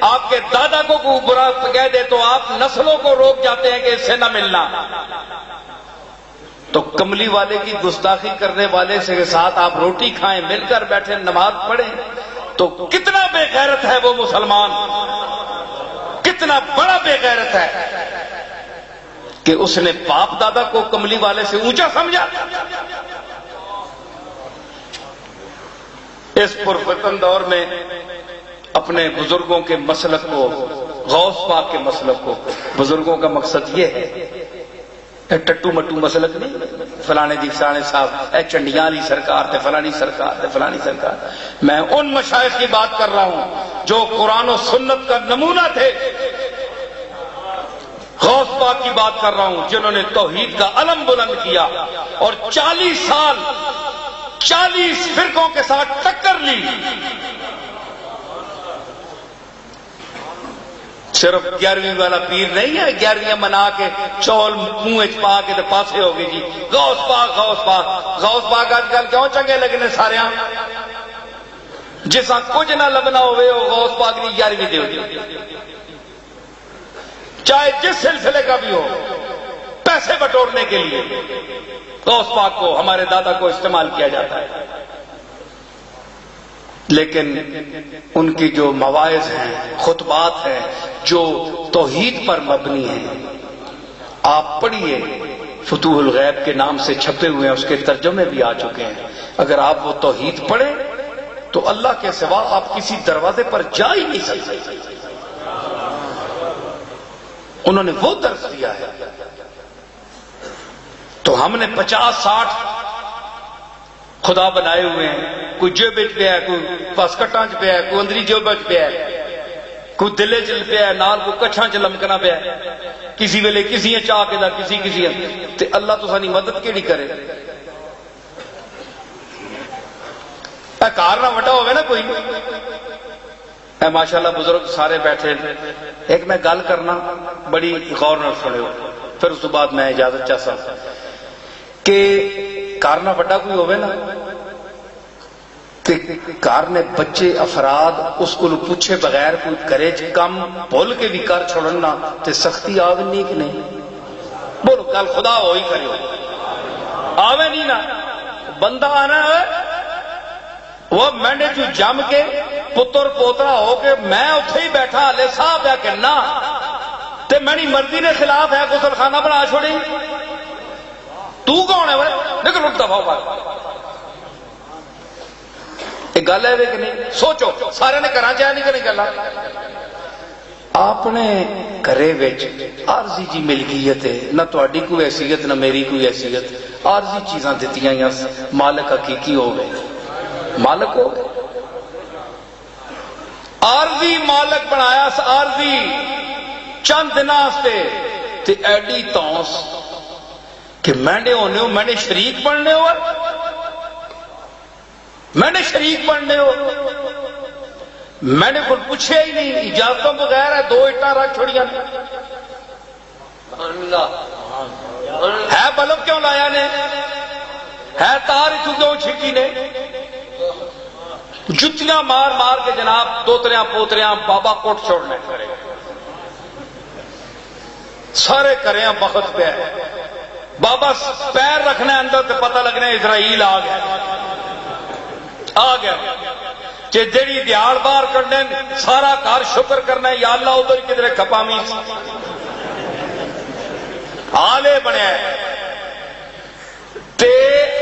آپ کے دادا کو کوئی برا کہہ دے تو آپ نسلوں کو روک جاتے ہیں کہ اس سے نہ ملنا. تو کملی والے کی گستاخی کرنے والے سے ساتھ آپ روٹی کھائیں، مل کر بیٹھے، نماز پڑھیں، تو کتنا بے غیرت ہے وہ مسلمان، کتنا بڑا بے غیرت ہے کہ اس نے باپ دادا کو کملی والے سے اونچا سمجھا. اس پرفتن دور میں اپنے بزرگوں کے مسلک کو، غوث پاک کے مسلک کو، بزرگوں کا مقصد یہ ہے ٹٹو مٹو مسلک نہیں، فلانے دی فلانے صاحب، اے چنڈیاں علی سرکار تے فلانی سرکار تے فلانی سرکار. میں ان مشائخ کی بات کر رہا ہوں جو قرآن و سنت کا نمونہ تھے. غوث پاک کی بات کر رہا ہوں جنہوں نے توحید کا علم بلند کیا اور 40 سال 40 فرقوں کے ساتھ ٹکر لی. صرف 11ویں والا پیر نہیں ہے، 11ویں منا کے چول منہ پا کے پاسے ہو گئی جی غوث پاک غوث پاک. غوث پاک آج کل کیوں چنگے لگنے سارے جسا کچھ نہ لبنا ہوئے وہ غوث پاک نہیں 11ویں دے ہوگی، چاہے جس سلسلے کا بھی ہو، پیسے بٹورنے کے لیے غوث پاک کو، ہمارے دادا کو استعمال کیا جاتا ہے. لیکن ان کی جو مواعظ ہیں، خطبات ہیں جو توحید پر مبنی ہیں، آپ پڑھیے، فتوح الغیب کے نام سے چھپے ہوئے ہیں، اس کے ترجمے بھی آ چکے ہیں. اگر آپ وہ توحید پڑھیں تو اللہ کے سوا آپ کسی دروازے پر جا ہی نہیں سکتے. انہوں نے وہ درس دیا ہے. تو ہم نے 50-60 خدا بنائے ہوئے ہیں، کوئی جیب پہ ہے، کوئی پاسکٹاں چ پہ ہے، کوئی اندری جیب پہ ہے، کوئی دلے چل پہ ہے، نال کوئی کچھاں چ لمکنا پہ ہے، کسی ویلے کسی چاہ کے دا کسی تے اللہ تو سانی مدد کیڑی کرے. اے کار نہ وڈا ہوئے نا کوئی، اے ماشاءاللہ بزرگ سارے بیٹھے. ایک میں گل کرنا بڑی غور نال سنو، پھر اس بعد میں اجازت چاہتا کہ کارنا بڑا کوئی ہوئے نا تے کار نے بچے افراد اس کو پوچھے بغیر کوئی کرے کم بھول کے بھی کر چھوڑنا تے سختی آوے نہیں کہ نہیں؟ بولو کل خدا ہوئی کرے آوے نہیں نا. بندہ آنا ہے وہ میں نے جو جم کے پتر پوترا ہو کے میں اتھے ہی بیٹھا لے صاحب ہے کہ نہ تے میری مرضی نے خلاف ہے غسل خانہ بنا چھوڑی. تو کون ہے وہ نکل رکتا بھاؤ بات. گل ہے کہ نہیں؟ سوچو سارے نے گھر چاہ نہیں کریں گلا اپنے گھرے وچ عارضی جی ملکیت ہے، نہ تہاڈی کوئی حیثیت نہ میری کوئی حیثیت، عارضی چیزاں دتیاں یا مالک حقیقی ہو گئے، مالک ہو گئے، عارضی مالک بنایا عارضی چند دن واسطے تے ایڈی تونس کہ میں نے ہونے ہو، میں نے شریک بننے ہو، میں نے شریک بننے ہو، میں نے کوئی پوچھے ہی نہیں، اجازتوں بغیر ہے 2 اٹاں رکھ چھوڑیاں ہے بلب کیوں لایا نے، ہے تار اتو کیوں چھکی نے، جتیاں مار مار کے جناب دوتریاں پوتریاں بابا کوٹ چھوڑنے کرے سارے کرے ہیں بخت پہ ہے، بابا پیر رکھنے اندر تو پتہ لگنے اسرائیل آ گیا آ گیا کہ جڑی دیاڑ بار کرنے سارا کار شکر کرنا ہے یا اللہ ادھر کدھر کپامی آلے بنے تے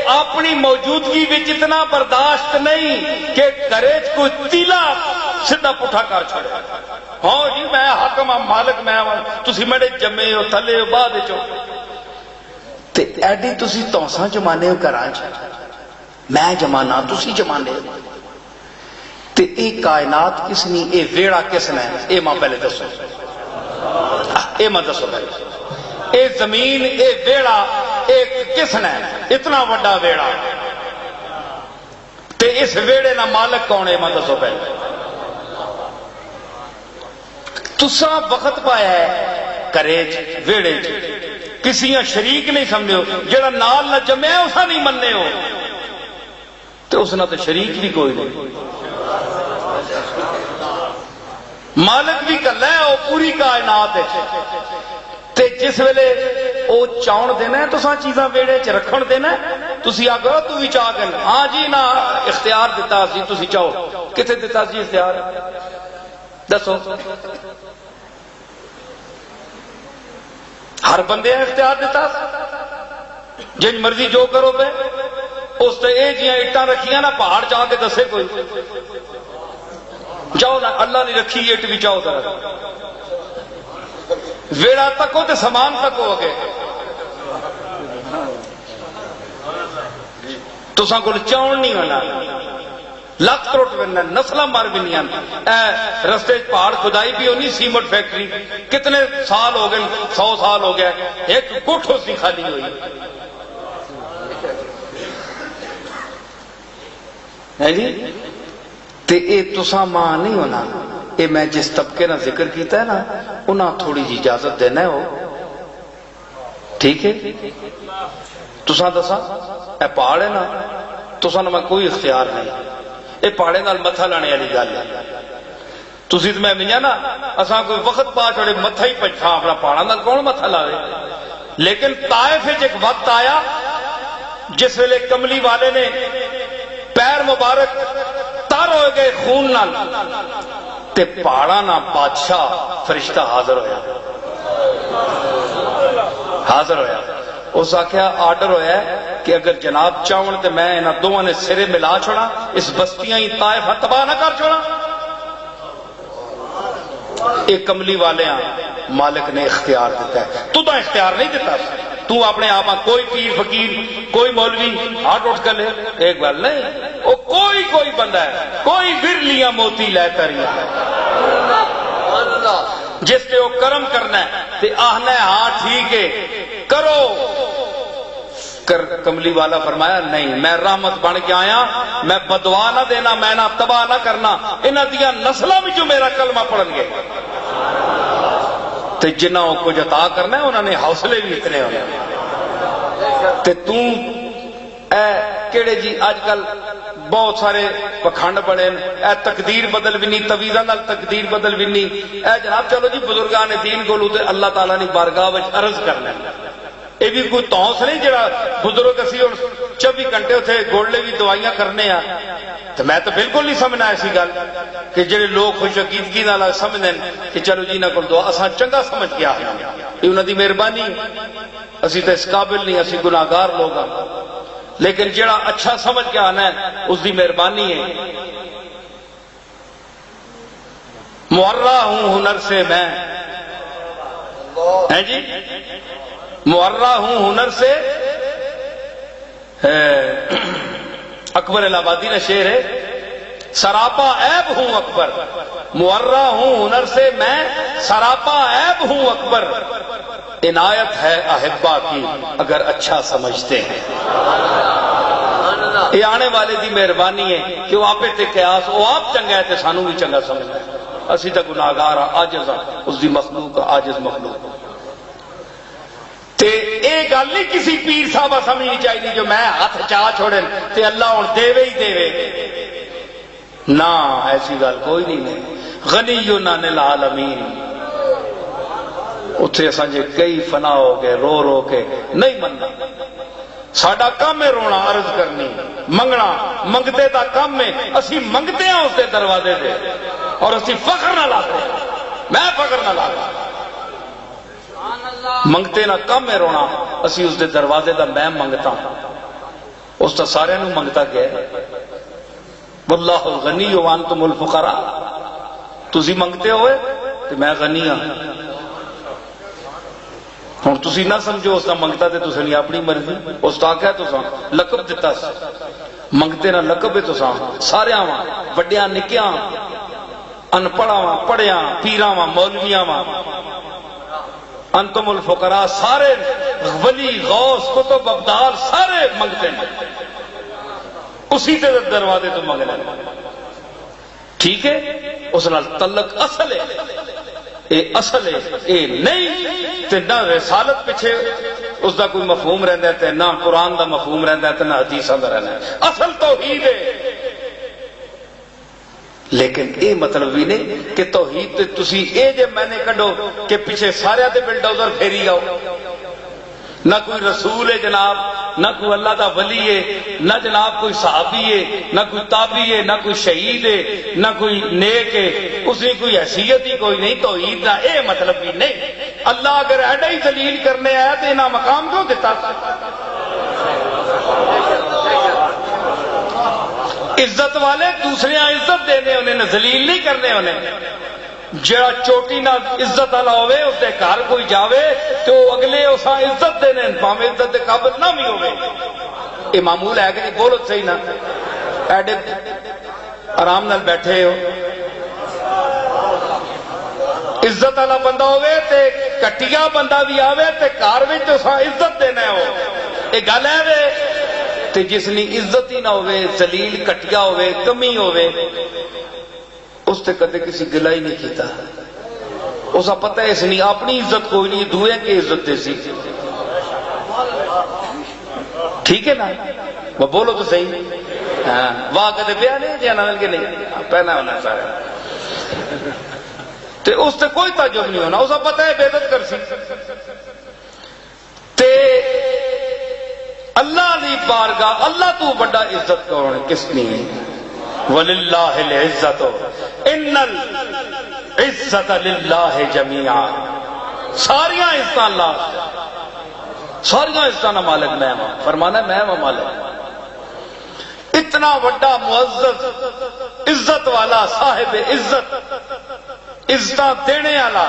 اپنی موجودگی بھی اتنا برداشت نہیں کہ کرے کوئی تیلا سیدھا پٹھا کر چھوڑے، ہاں جی میں حاکم ہوں مالک میں ہوں، تسی میرے جمے ہو تھلے ہو بعد چو تے ایڈی تسی توساں جمانے ہو گھراں چ، میں جمانا تسی جمانے ہو تے اے کائنات کس نے، اے ویڑا کس نے، اے ماں پہلے دسو، اے ماں دسو پہلے، اے زمین اے ویڑا اے کس نے، اتنا وڈا ویڑا تے اس ویڑے نہ مالک کون ہے ماں دسو پہلے، تساں وقت پایا ہے کرے ویڑے کسی شریک نہیں سمجھے ہو، جڑا نال نہ جمے اسا نہیں مننے ہو تو اس نہ تو شریک بھی کوئی نہیں، مالک بھی کلا ہے وہ پوری کائنات ہے تے جس ویلے وہ چاؤن دینا ہے تو سا چیزاں ویڑے چ رکھن دینا ہے تسی آگو تو بھی چاہ گئے ہاں جی نہ اختیار دیتا سی تسی چاہو کتنے دیتا سی اختیار دسو، ہر بندے اختیار دیتا جن مرضی جو کرو پہ اس تے اے جیاں اٹاں رکھیاں نا پہاڑ چاہ کے دسے کوئی جاؤ نا اللہ نے رکھی اٹ بھی چاہو در ویڑا تک ہو تے سامان تک ہو گئے تو ساں کو چاؤن نہیں ہونا لکھ تروٹ بننا نسلہ مار بھی نہیں اے رستے پہاڑ خدائی بھی ہونی سیمنٹ فیکٹری کتنے سال ہو گئے 100 سال ہو گیا ایک گٹھ اس کی خالی ہوئی ہے جی تے اے تساں ماں نہیں ہونا اے میں جس طبقے نہ ذکر کیتا ہے نا انہاں تھوڑی جی اجازت دینا ہے ہو ٹھیک ہے تساں دساں اے پہاڑ ہے نا تساں نہ میں کوئی اختیار نہیں اے پہاڑے نال متھا لانے والی گل ہے تسی تے میں منیا نا اساں کوئی وقت پا چھوڑے متھا ہی پچھا اپنا پہاڑاں نال کون متھا لاوے لیکن طائف وچ ایک وقت آیا جس ویلے کملی والے نے پیر مبارک تر ہو گئے خون نال تے پہاڑاں نہ بادشاہ فرشتہ حاضر ہویا اس آخیا آرڈر ہویا ہے کہ اگر جناب چاہون تے میں انہاں دوواں نے سرے ملا چھوڑا اس بستیاں ہی طائف تباہ نہ کر چھوڑا ایک کملی والے ہیں مالک نے اختیار دیتا ہے تو اختیار نہیں دیتا تو اپنے آپ کوئی پیر فقیر کوئی مولوی ہاتھ اٹھ کر لے ایک بار نہیں وہ کوئی بندہ ہے کوئی برلیاں موتی لے کر جس پہ وہ کرم کرنا ہے تے آہنا ہے ہاں ٹھیک ہے کرو کملی والا فرمایا نہیں میں رحمت بن کے آیا میں بدوا نہ دینا میں نہ تباہ نہ کرنا انہاں دیاں نسلاں وچوں میرا کلمہ پڑھن گے تے جنہاں کو عطا کرنا ہے انہوں نے حوصلے بھی اتنے ہونے تے اے کیڑے جی آج کل بہت سارے پکھنڈ بڑے اے تقدیر بدل بھی نہیں تویزہ نال تقدیر بدل بھی نہیں اے جناب چلو جی بزرگان دین کو لوتے اللہ تعالیٰ نے بارگاہ وچ عرض کرنا یہ بھی کوئی تونس نہیں جڑا بزرگ اسی اور 24 گھنٹے اتنے گوڑلے بھی دعائیاں کرنے ہیں تو میں تو بالکل نہیں سمجھنا ایسی گل کہ جڑے لوگ خوش عقیدگی نال سمجھیں کہ چلو جی نہ کر دعا اساں چنگا سمجھ کے آ یہ انہاں دی مہربانی اسی تو اس قابل نہیں اسی گناہگار لوگ ہیں لیکن جڑا اچھا سمجھ کے آنا ہے اس دی مہربانی ہے. معرہ ہوں ہنر سے میں ہے جی، معرہ ہوں ہنر سے. اکبر الہ آبادی نے شعر ہے، سراپا عیب ہوں اکبر، معرہ ہوں ہنر سے میں سراپا عیب ہوں اکبر. عنایت ہے احبا کی اگر اچھا سمجھتے ہیں. یہ آنے والے دی مہربانی ہے کہ وہ آپ تے قیاس وہ آپ چنگا ہے تے سانو بھی چنگا سمجھتا ہے. اسی تے گناہگار ہاں، عاجز ہاں، اس دی مخلوق عاجز مخلوق. تے اے گل نہیں کسی پیر صاحب سمجھنی چاہیے جو میں ہاتھ چاہ چھوڑے تے اللہ ہن دے ہی دے. نہ ایسی گل کوئی نہیں. غنی عن العالمین. اتھے اساں جے کئی فنا ہو گئے رو رو کے نہیں مننا. ساڈا کام ہے رونا، عرض کرنی، منگنا. منگتے دا کام ہے، اسی منگتے ہیں اس دے دروازے دے اور اسی فخر نہ لاتے. میں فخر نہ لاتا. منگتے نہ کم ہے رونا، اسی اس دے دروازے دا میں منگتا. اس تا سارے نو منگتا گیا. واللہ الغنی وانتم الفقراء. تسی منگتے ہوئے تو میں غنی ہاں. ہوں تسی نہ سمجھو اس کا منگتا تے تسی نہیں اپنی مرضی. اس کا آخیا تساں لقب دتا سی. منگتے نہ لقب ہے تساں سارے واں، وڈیاں نکیاں، ان پڑھا واں پڑھیاں، پیراں واں مولویاں واں. انتم الفقراء سارے ولی غوث کتب ابدال سارے منگتے ہیں. اسی تے دروازے تو منگنا. ٹھیک ہے، اس نال تعلق اصل ہے. اے اصل ہے، اے نہیں تے نہ رسالت پیچھے اس دا کوئی مفہوم رہندا ہے تے نہ قرآن دا مفہوم رہندا ہے تے نہ حدیثاں دا رہندا ہے. اصل توحید ہے. لیکن اے مطلب بھی نہیں کہ توحید تے تسی اے جے میں نے کڈو کہ پیچھے سارے تے بلڈوزر پھیری آؤ. نہ کوئی رسول ہے جناب، نہ کوئی اللہ دا ولی ہے، نہ جناب کوئی صحابی ہے، نہ کوئی تابعی ہے، نہ کوئی شہید ہے، نہ کوئی نیک ہے. اس کی کوئی حیثیت ہی کوئی نہیں. توحید دا اے مطلب بھی نہیں. اللہ اگر ایڈا ہی ذلیل کرنے آیا تو انہاں مقام کیوں دیتا؟ عزت والے دوسرے عزت دینے انہیں، ذلیل نہیں کرنے انہیں. جڑا چوٹی نہ عزت والا ہوئے اس دے گھر کوئی جاوے تو اگلے اسا عزت دینے پاویں عزت دے قابل نہ بھی ہوئے. یہ معمول ہے کہ نہیں؟ بولو صحیح نہ. ایڈے آرام نال بیٹھے ہو، عزت والا بندہ ہوئے تے کٹیا بندہ بھی آوے تے گھر وچ اسا عزت دینا ہو. یہ گل ہے وے. تے جس نے عزت ہی نہ ہوئے، ذلیل کٹیا ہوئے، کمی ہوئے، اس تے کدے کسی گلا ہی نہیں کیتا. اسا پتہ ہے اس نے اپنی عزت کوئی نہیں، دوئے کی عزت دے سی. ٹھیک ہے نا؟ وہ بولو تو صحیح. ہاں واہ کدے پیا نہیں جانا کہ نہیں پہنا ہونا سارا. تے اس تے کوئی تعجب نہیں ہونا. اسا پتہ ہے بے عزت کر سی. تے اللہ دی بارگاہ اللہ تو بڑا عزت کون ہے؟ کس نے؟ وَلِلَّهِ الْعِزَّةُ إِنَّ الْعِزَّةَ لِلَّهِ جَمِيعًا. ساریاں عزتاں اللہ، ساریاں عزتاں کا مالک میں ہوں. فرمانا میں ہوں مالک. اتنا بڑا معزز عزت والا صاحب عزت، عزتاں دینے والا،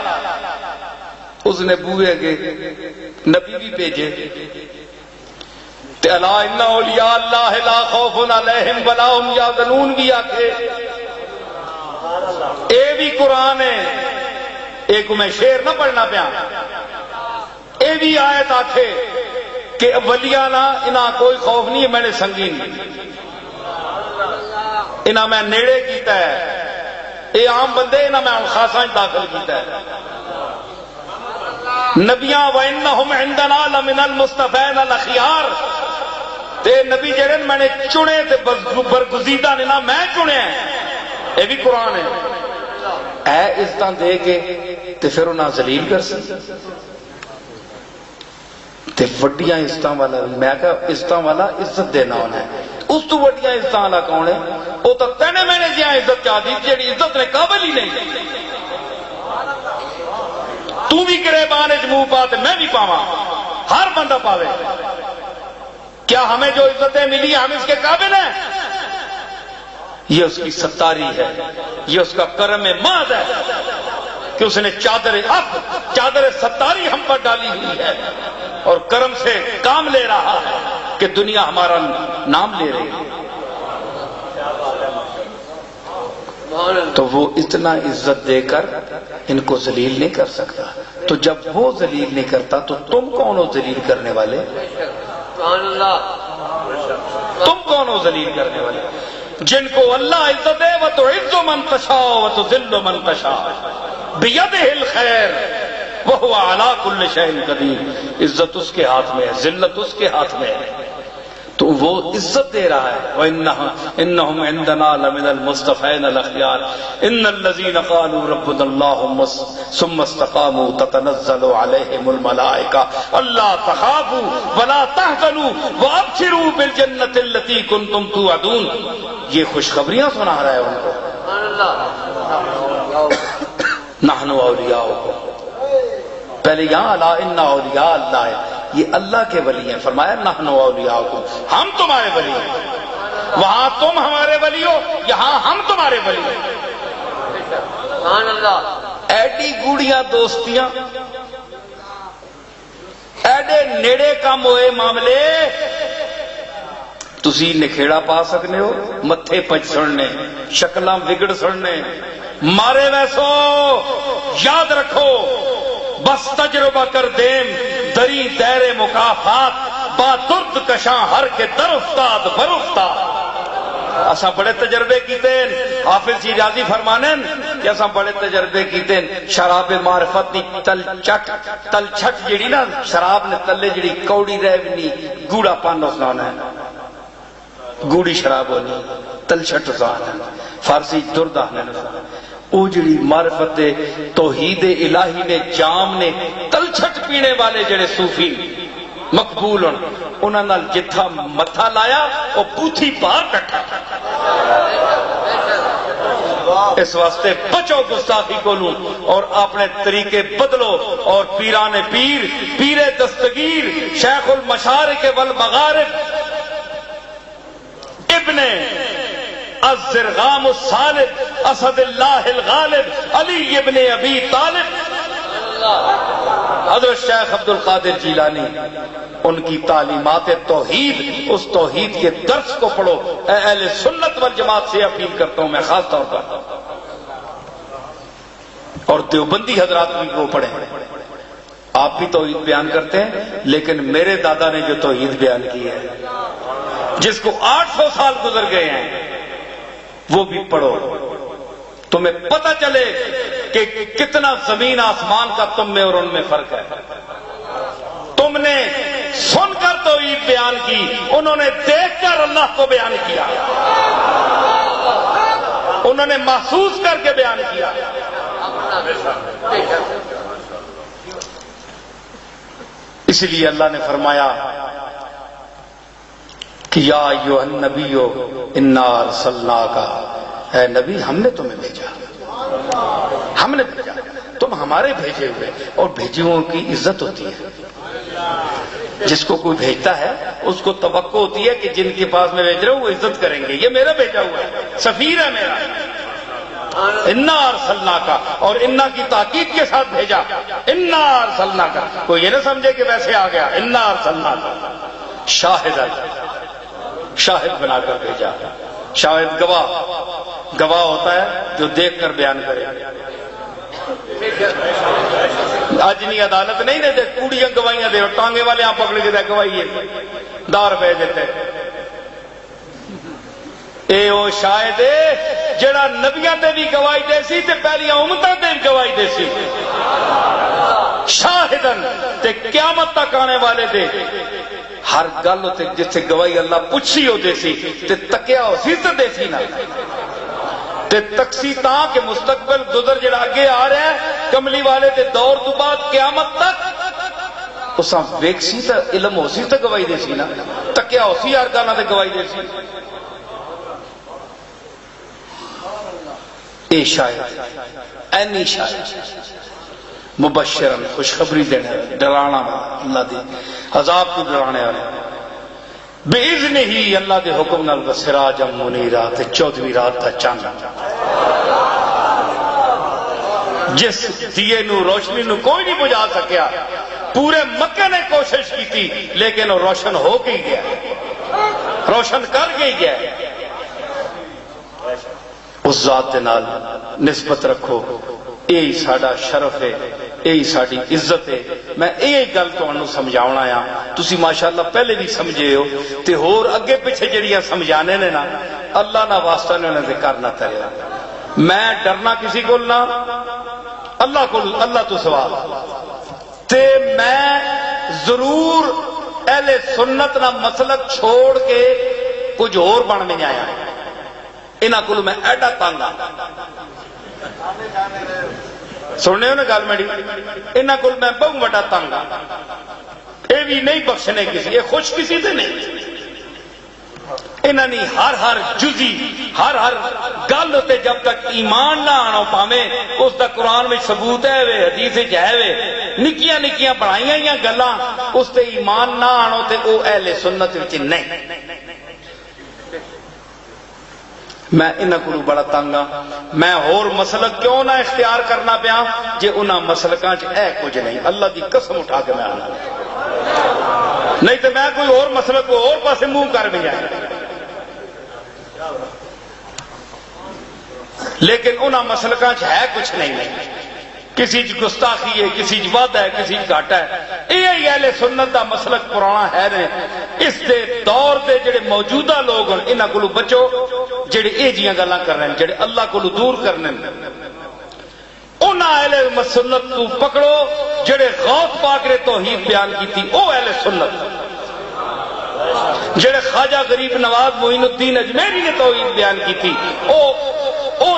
اس نے بوئے کے نبی بھی بھیجے. الا ان اولیاء اللہ لا خوف علیہم ولا هم یحزنون بھی آکھے. اے بھی قرآن ہے. ایک میں شعر نہ پڑھنا پیا. اے بھی آیت آکھے کہ ولیاں نہ انہاں کوئی خوف نہیں ہے. میں نے سنگین انہاں میں نیڑے کیتا ہے. اے عام بندے انہاں میں خاصاں داخل کیتا ہے. نبیاں وَإِنَّهُمْ عِنْدَنَا لَمِنَ الْمُصْطَفَيْنَ الْأَخْيَارِ. تے نبی جڑے میں نے چنے تے برگزیدہ نے نہ میں چنے ہیں. اے بھی قرآن ہے. اے عزتاں دے کے تے پھر انہاں ذلیل کر سی. تے وڈیاں عزتاں والا میں کہا عزتاں والا عزت دینا ہونا ہے. اس تو وڈیاں عزتاں والا کون ہے؟ وہ تو تینے میں نے جہاں عزت چاہ دی جیڑی عزت نے قابل ہی نہیں. تو بھی گریبان منہ پا تے میں بھی پاواں، ہر بندہ پاوے. کیا ہمیں جو عزتیں ملی ہم اس کے قابل ہیں؟ یہ اس کی ستاری ہے، یہ اس کا کرم محض ہے کہ اس نے چادر ستاری ہم پر ڈالی ہوئی ہے اور کرم سے کام لے رہا ہے کہ دنیا ہمارا نام لے رہی ہے۔ تو وہ اتنا عزت دے کر ان کو ذلیل نہیں کر سکتا، تو جب وہ ذلیل نہیں کرتا تو تم کون ہو ذلیل کرنے والے؟ تم کون ہو ذلیل کرنے والے؟ جن کو اللہ عزت دے وَتُعِزُّ مَن تَشَاءُ وَتُذِلُّ مَن تَشَاءُ بِيَدِهِ الْخَيْرُ وَهُوَ عَلَىٰ كُلِّ شَيْءٍ قَدِيرٌ۔ عزت اس کے ہاتھ میں ہے، ذلت اس کے ہاتھ میں ہے، تو وہ عزت دے رہا ہے۔ وَإِنَّهُمْ عِندَنَا لَمِنَ الْمُصْطَفَيْنَ الْأَخْيَارِ إِنَّ الَّذِينَ قَالُوا رَبُّنَا اللَّهُ ثُمَّ اسْتَقَامُوا تَتَنَزَّلُ عَلَيْهِمُ الْمَلَائِكَةُ أَلَّا تَخَافُوا وَلَا تَحْزَنُوا وَأَبْشِرُوا بِالْجَنَّةِ الَّتِي كُنتُمْ تُوعَدُونَ۔ یہ خوشخبریاں سنا رہا ہے ان کو۔ نحن اولیاؤکم، پہلے یہاں الا ان اولیاء اللہ ہے، یہ اللہ کے ولی ہیں، فرمایا نحن اولیاؤکم، ہم تمہارے ولی ہیں۔ وہاں تم ہمارے ولی ہو، یہاں ہم تمہارے ولی ہیں۔ سبحان اللہ۔ ایڈی گوڑیاں دوستیاں، ایڈے نیڑے کم ہوئے معاملے تسی نکھیڑا پا سکنے ہو، متھے پچ سننے، شکلاں بگڑ سننے، مارے ویسو یاد رکھو بس تجربہ کر دیم دری دیر مکافات با درد کشاں ہر کے در افتاد بر افتاد۔ اساں بڑے تجربے کیتے ہیں، حافظ شیرازی فرمانے کہ اساں بڑے تجربے کیتے ہیں، شراب معرفت دی تل چھٹ جڑی نا شراب نے تلے جڑی کوڑی رہنی گوڑا پان اسنان ہے، گوڑی شراب ہونی تل چھٹ اسان ہے، فارسی درد آنے او جڑی معرفت توحید الہی نے جام نے تلچھٹ پینے والے جڑے صوفی مقبول ہن انہاں نال جتھا متھا لایا او بوتھی باہر کٹھا۔ اس واسطے بچو گستاخی کو لوں اور اپنے طریقے بدلو، اور پیران پیر دستگیر شیخ المشارق والمغارب ابن الزرغام الصالب اسد اللہ الغالب علی ابن ابی طالب حضرت شیخ عبد القادر جیلانی، ان کی تعلیمات توحید، اس توحید کے درس کو پڑھو۔ اے اہل سنت والجماعت سے اپیل کرتا ہوں میں خاص طور پر، اور دیوبندی حضرات بھی وہ پڑھیں۔ آپ بھی توحید بیان کرتے ہیں لیکن میرے دادا نے جو توحید بیان کی ہے جس کو 800 سال گزر گئے ہیں وہ بھی پڑھو، تمہیں پتہ چلے کہ کتنا زمین آسمان کا تم میں اور ان میں فرق ہے۔ تم نے سن کر توحید بیان کی، انہوں نے دیکھ کر اللہ کو بیان کیا، انہوں نے محسوس کر کے بیان کیا۔ اس لیے اللہ نے فرمایا کہ یا ایھا النبی انا ارسلناک، اے نبی ہم نے تمہیں بھیجا، ہم نے بھیجا، تم ہمارے بھیجے ہوئے، اور بھیجے ہوئے کی عزت ہوتی ہے۔ جس کو کوئی بھیجتا ہے اس کو توقع ہوتی ہے کہ جن کے پاس میں بھیج رہا ہوں وہ عزت کریں گے، یہ میرا بھیجا ہوا ہے، سفیر ہے میرا۔ انا ارسلناک، اور انا کی تاکید کے ساتھ بھیجا، انا ارسلناک، کوئی یہ نہ سمجھے کہ ویسے آ گیا، انا ارسلناک شاہد بنا کر بھیجا۔ شاہد گواہ ہوتا ہے جو دیکھ کر بیان کرے۔ اجنی عدالت نہیں دیتے، کوڑیاں گواہیاں دے، ٹانگے والے آپ پکڑ کے دے گواہی ہے، دار پہ دیتے۔ اے او شاہد جڑا نبیاں تے بھی گواہی دے سی تے پہلیاں امتاں تے بھی گواہی دے سی، شاہدن تے قیامت تک آنے والے دے ہر گل تے جس سے گواہی اللہ پوچھی ہو دے سی تے تکیا ہو سی تے دے سی نا تے تکسی تاں کہ مستقبل گزر جڑا اگے آ رہا ہے کملی والے دے دور تو بعد قیامت تک اساں ویکھ سی تے علم ہو سی تے گواہی دے سی نا، تکیا ہو سی ہر گل تے گواہی دے سی۔ اے شاید اینی شاید مبشرن خوشخبری دینے، ڈرانا اللہ دی عذاب کو ڈرانے والے، بِإِذْنِ ہی اللہ دے حکم نال وسراجا منیرا تے 14ویں رات دا چاند جس دیے نو روشنی نو کوئی نہیں بجھا سکیا پورے مکے نے کوشش کی تھی لیکن وہ روشن ہو کے ہی گیا روشن کر کے ہی گیا اس ذات دے نال نسبت رکھو یہی ساڈا شرف ہے یہی ساڈی عزت ہے میں یہی گل تمہیں سمجھاؤنا آیا تسی ماشاءاللہ پہلے بھی سمجھے ہو تے ہور اگے پیچھے جڑیاں سمجھانے نے نا اللہ نہ واسطہ نے انہیں ذکر نہ کریا میں ڈرنا کسی کو نہ اللہ کو اللہ تو سوال تے میں ضرور اہل سنت نہ مسلک چھوڑ کے کچھ اور بن میں آیا انہاں کو میں ایڈا تنگ ہاں سننے ہو نا گل میری انہاں کو میں بہت بڑا تنگ ہاں یہ بھی نہیں بخشنے کسی یہ خوش کسی سے نہیں انہاں نے ہر جزی ہر گل ہوتے جب تک ایمان نہ آنا پاوے اس دا قرآن میں ثبوت ہے وے حدیث ہے وے نکیاں نکیاں بنائیاں یا گلاں اس تے ایمان نہ آنو تے او اہل سنت وچ نہیں میں انہاں کو بڑا تنگ ہاں میں اور مسلک کیوں نہ اختیار کرنا پیا جے انہاں مسلکاں چ اے کچھ نہیں اللہ دی قسم اٹھا کے میں آنا نہیں تو میں کوئی اور مسلک کو اور پاسے منہ کر بھی جائے لیکن انہاں مسلکاں چ ہے کچھ نہیں کسی چ گستاخی ہے کسی چ وعدہ ہے کسی چ گھاٹا ہے یہ اہل سنت دا مسلک پرانا ہے نے اس دے دور دے جڑے موجودہ لوگ ہیں انہاں کولوں بچو جڑے اے جیاں گلاں کر رہے ہیں جڑے اللہ کولوں دور کرنے انہاں اہل سنت تو پکڑو جڑے غوث پاک نے توحید بیان کی تھی او اہل سنت جڑے خواجہ غریب نواز معین الدین اجمیری نے توحید بیان کی تھی او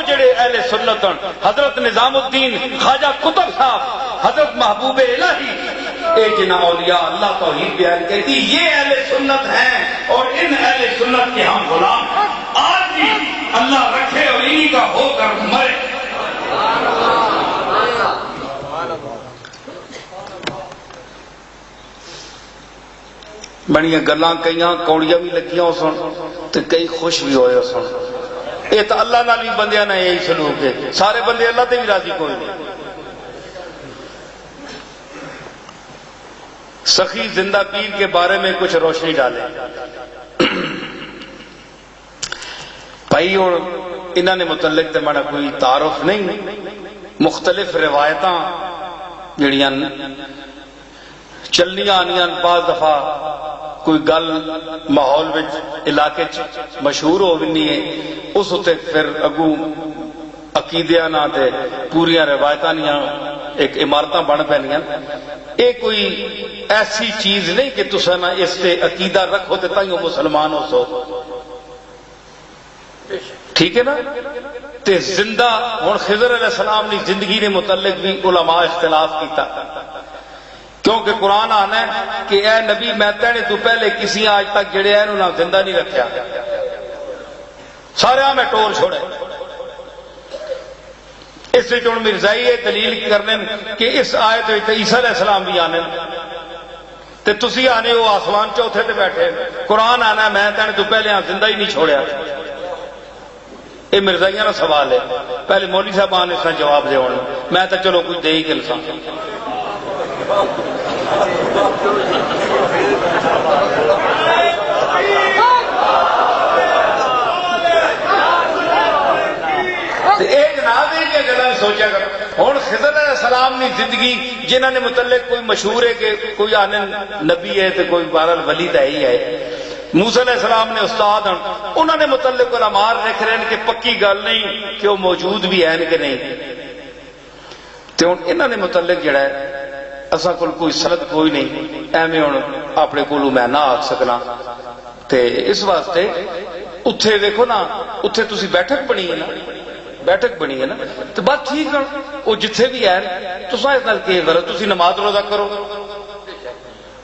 جڑے اہل سنت حضرت نظام الدین خواجہ قطب صاحب حضرت محبوب الہی اے جنا اولیاء اللہ توحید بیان کہتی یہ اہل سنت ہیں اور ان اہل سنت کے ہم غلام آج بھی اللہ رکھے اور انہی کا ہو کر مرے بڑیاں گلاں کئیاں کوڑیاں بھی لگیاں سن تو کئی خوش بھی ہوئے سن یہ تو اللہ نال بھی بندیاں نے یہی سلوک ہے سارے بندے اللہ تے بھی راضی کوئی نہیں سخی زندہ پیر کے بارے میں کچھ روشنی ڈالے بھائی اور انہوں نے متعلق تے ماڑا کوئی تعارف نہیں مختلف روایتاں جڑیاں چلنیاں آنیاں بعض دفعہ کوئی گل ماحول وچ علاقے مشہور ہو ونی ہے اس ہوتے پھر اگو عقیدیاں نہ تے پوریاں روایتاں نیاں ایک عمارتاں بن پینیاں اے کوئی ایسی چیز نہیں کہ تساں نہ اس تے عقیدہ رکھو تے تائیں مسلمان ہو سو ٹھیک ہے نا تے زندہ ہن خضر علیہ السلام نے زندگی نے متعلق بھی علماء اختلاف کیتا کیونکہ قرآن آنا ہے کہ اے نبی میں تینے تو پہلے کسی آج تک جڑے ہیں انہوں نے زندہ نہیں رکھیا سارے میں ٹور چھوڑے اس سے جو مرزائی ہے دلیل کرنے کہ اس آیت عیسیٰ علیہ السلام بھی آنے تے تسی آنے وہ آسمان چوتھے تے بیٹھے قرآن آنا ہے میں تینے تو پہلے زندہ ہی نہیں چھوڑیا یہ مرزائیاں نا سوال ہے پہلے مولوی صاحب آنے اس نے جواب دے ہونے میں تو چلو کچھ دے ہی گلساں سوچا کر ہوں خضر علیہ السلام نے زندگی جنہوں نے متعلق کوئی مشہور ہے کہ کوئی آنے نبی ہے تو کوئی بہرحال ولی تو ہی ہے موسیٰ علیہ السلام نے استاد ہیں انہوں نے متعلق علماء لکھ رہے ہیں کہ پکی گل نہیں کہ وہ موجود بھی ہیں کہ نہیں تو انہوں نے متعلق جڑا ہے اساں کول کوئی سند کوئی نہیں ایویں ہن اپنے کولوں میں نہ آکھ سکنا تے اس واسطے اتھے دیکھو نا اتھے تسی بیٹھک بنی ہے نا بیٹھک بنی ہے نا تو بات ٹھیک ہے وہ جتھے بھی ہے تساں اس نال کی غرض تسی نماز روزہ کرو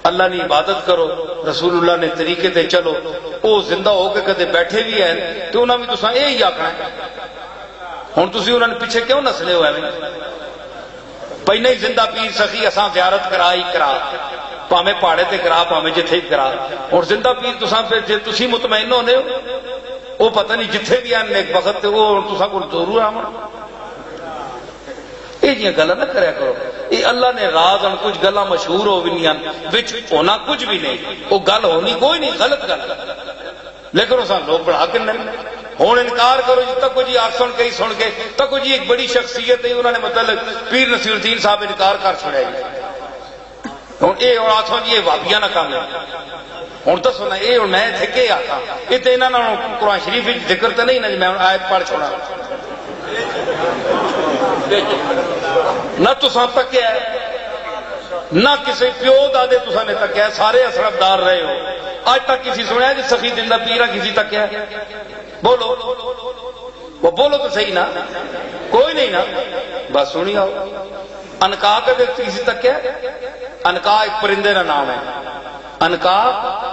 اللہ نے عبادت کرو رسول اللہ نے طریقے تے چلو وہ زندہ ہو کے کدے بیٹھے بھی ہیں تو انہاں بھی تساں یہی آکھنا ہے ہن تسی انہاں نے پیچھے کیوں نسلے ہوئے پہلے ہی زندہ پیر سخی اساں زیارت کرائی کرا پاویں پہاڑے تے کرا پاویں جتھے ہی کرا. اور زندہ پیر تساں پھر جے تسی مطمئن ہونے ہو وہ پتہ نہیں جتھے بھی آن نیک وقت تے وہ تساں کو ضرور آون. یہ جی گلاں نہ کریا کرو. یہ اللہ نے راز ان کچھ گلاں مشہور ہو بھی نہیں وچ ہونا کچھ بھی نہیں. وہ گل ہونی کوئی نہیں, غلط گل, لیکن اساں لوگ بڑھا کے نہیں. ہوں انکار کرو جی تک جی آ سن کے سن کے تک جی ایک بڑی شخصیت ہے انہوں نے مطلب پیر نصیر الدین صاحب انکار کر چھڑیا جی. ہوں یہ اور آسو جی یہ وابیاں نہ کام ہے. ہوں تو سنا یہ ہوں میں اتنے کے آتا یہ تو یہاں قرآن شریف ذکر تو نہیں نا جی میں آیت پڑھ چھوڑا نہ تساں تکیا نہ کسی پیو دادے تساں نے تکیا, سارے اثردار رہے ہو. آج تک کسی سنیا جی سخی زندہ پیرا کسی تکیا؟ بولو وہ بولو تو صحیح نا, کوئی نہیں نا. بس سنی آؤ انکا کا کسی تکیا؟ انکا ایک پرندے کا نام ہے. انکا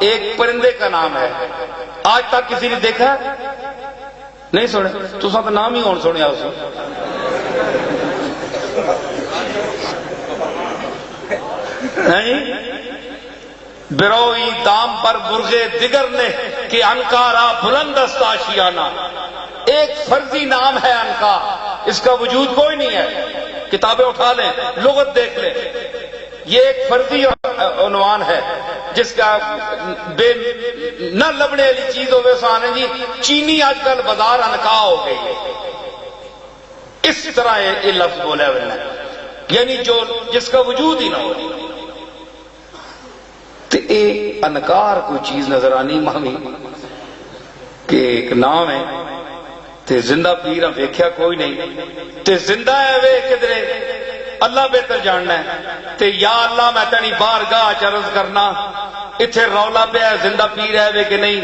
ایک پرندے کا نام ہے. آج تک کسی نے دیکھا نہیں؟ سنے تو تو نام ہی ہون سنیا اسی. نہیں بروئی دام پر برغے دیگر نے کہ انکارا بلند است آشیانہ. ایک فرضی نام ہے انکا, اس کا وجود کوئی نہیں ہے. کتابیں اٹھا لیں, لغت دیکھ لیں, یہ ایک فرضی عنوان ہے جس کا بے نہ لبنے والی چیز ہوئے سانے جی چینی آج کل بازار انکا ہو گئی ہے. اس طرح یہ لفظ بولا ہے یعنی جو جس کا وجود ہی نہ ہو. تو ایک انکار کوئی چیز نظر آنی مامی کہ ایک نام ہے تے زندہ پیر ویکھیا کوئی نہیں تے زندہ ہے وے کدرے اللہ بہتر جاننا ہے. تے یا اللہ میں تینی بارگاہ عرض کرنا اتھے رولا پہ ہے زندہ پیر ہے وے کہ نہیں.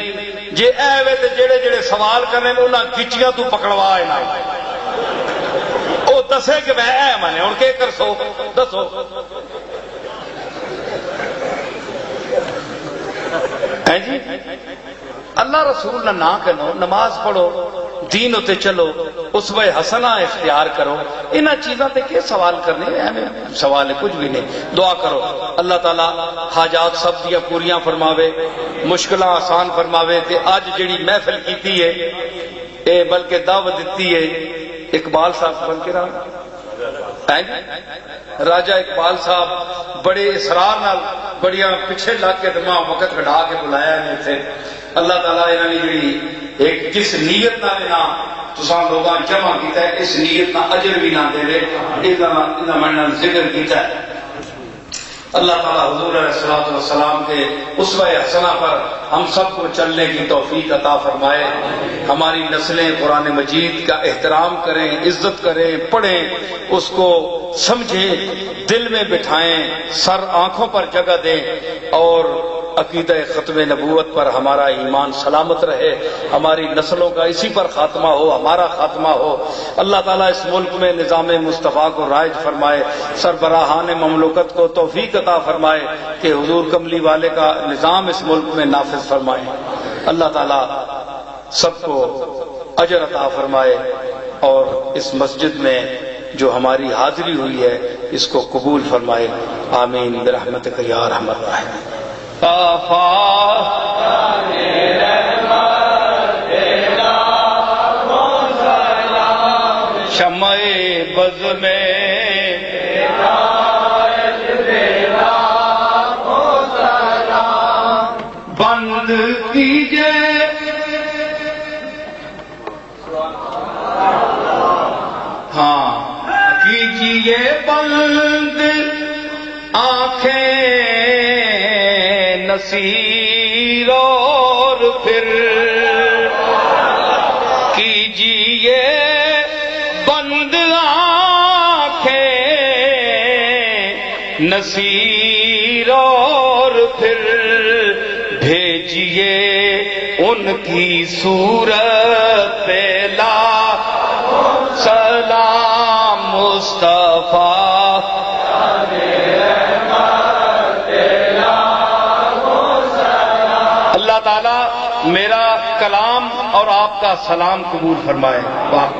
جے اے وے تے جڑے جڑے سوال کرنے انہاں کھچیاں تو پکڑوا ہے نا او دسے کہ میں اے منے ہن کے کر سو دسو. جی اللہ رسول نہ نہ کرو, نماز پڑھو, دین ہوتے چلو, اسوہ حسنہ اختیار کرو. انہاں چیزاں تے کیا سوال کرنے ہیں؟ سوال ہے کچھ بھی نہیں. دعا کرو اللہ تعالی حاجات سب دیا پوریاں فرماوے, مشکلاں آسان فرماوے. تے آج جڑی محفل کیتی ہے اے بلکہ دعوت دیتی ہے اقبال صاحب بن کے رہا راجہ اقبال صاحب بڑے اسرار نال بڑیاں پیچھے لگ کے دماغ وقت کٹا کے بلایا ہے تھے. اللہ تعالیٰ انہوں نے جڑی ایک جس نیت نہ دینا تساں لوگاں جمع کیتا ہے اس نیت نہ اجر بھی نہ دے دے اس میں ذکر کیتا ہے. اللہ تعالیٰ حضور علیہ الصلوۃ والسلام کے اسوہ حسنہ پر ہم سب کو چلنے کی توفیق عطا فرمائے. ہماری نسلیں قرآن مجید کا احترام کریں, عزت کریں, پڑھیں, اس کو سمجھیں, دل میں بٹھائیں, سر آنکھوں پر جگہ دیں اور عقیدہ ختم نبوت پر ہمارا ایمان سلامت رہے. ہماری نسلوں کا اسی پر خاتمہ ہو, ہمارا خاتمہ ہو. اللہ تعالیٰ اس ملک میں نظام مصطفیٰ کو رائج فرمائے, سربراہان مملکت کو توفیق عطا فرمائے کہ حضور کملی والے کا نظام اس ملک میں نافذ فرمائے. اللہ تعالیٰ سب کو اجر عطا فرمائے اور اس مسجد میں جو ہماری حاضری ہوئی ہے اس کو قبول فرمائے. آمین برحمتک یا ارحم الراحمین. شمع بز میں بند کیجئے ہاں کیجئے بند آنکھیں نصیر اور پھر کیجئے بند آنکھیں نصیر اور پھر بھیجئے ان کی صورت پہ لا سلام مصطفیٰ. اللہ تعالیٰ میرا کلام اور آپ کا سلام قبول فرمائے. واہ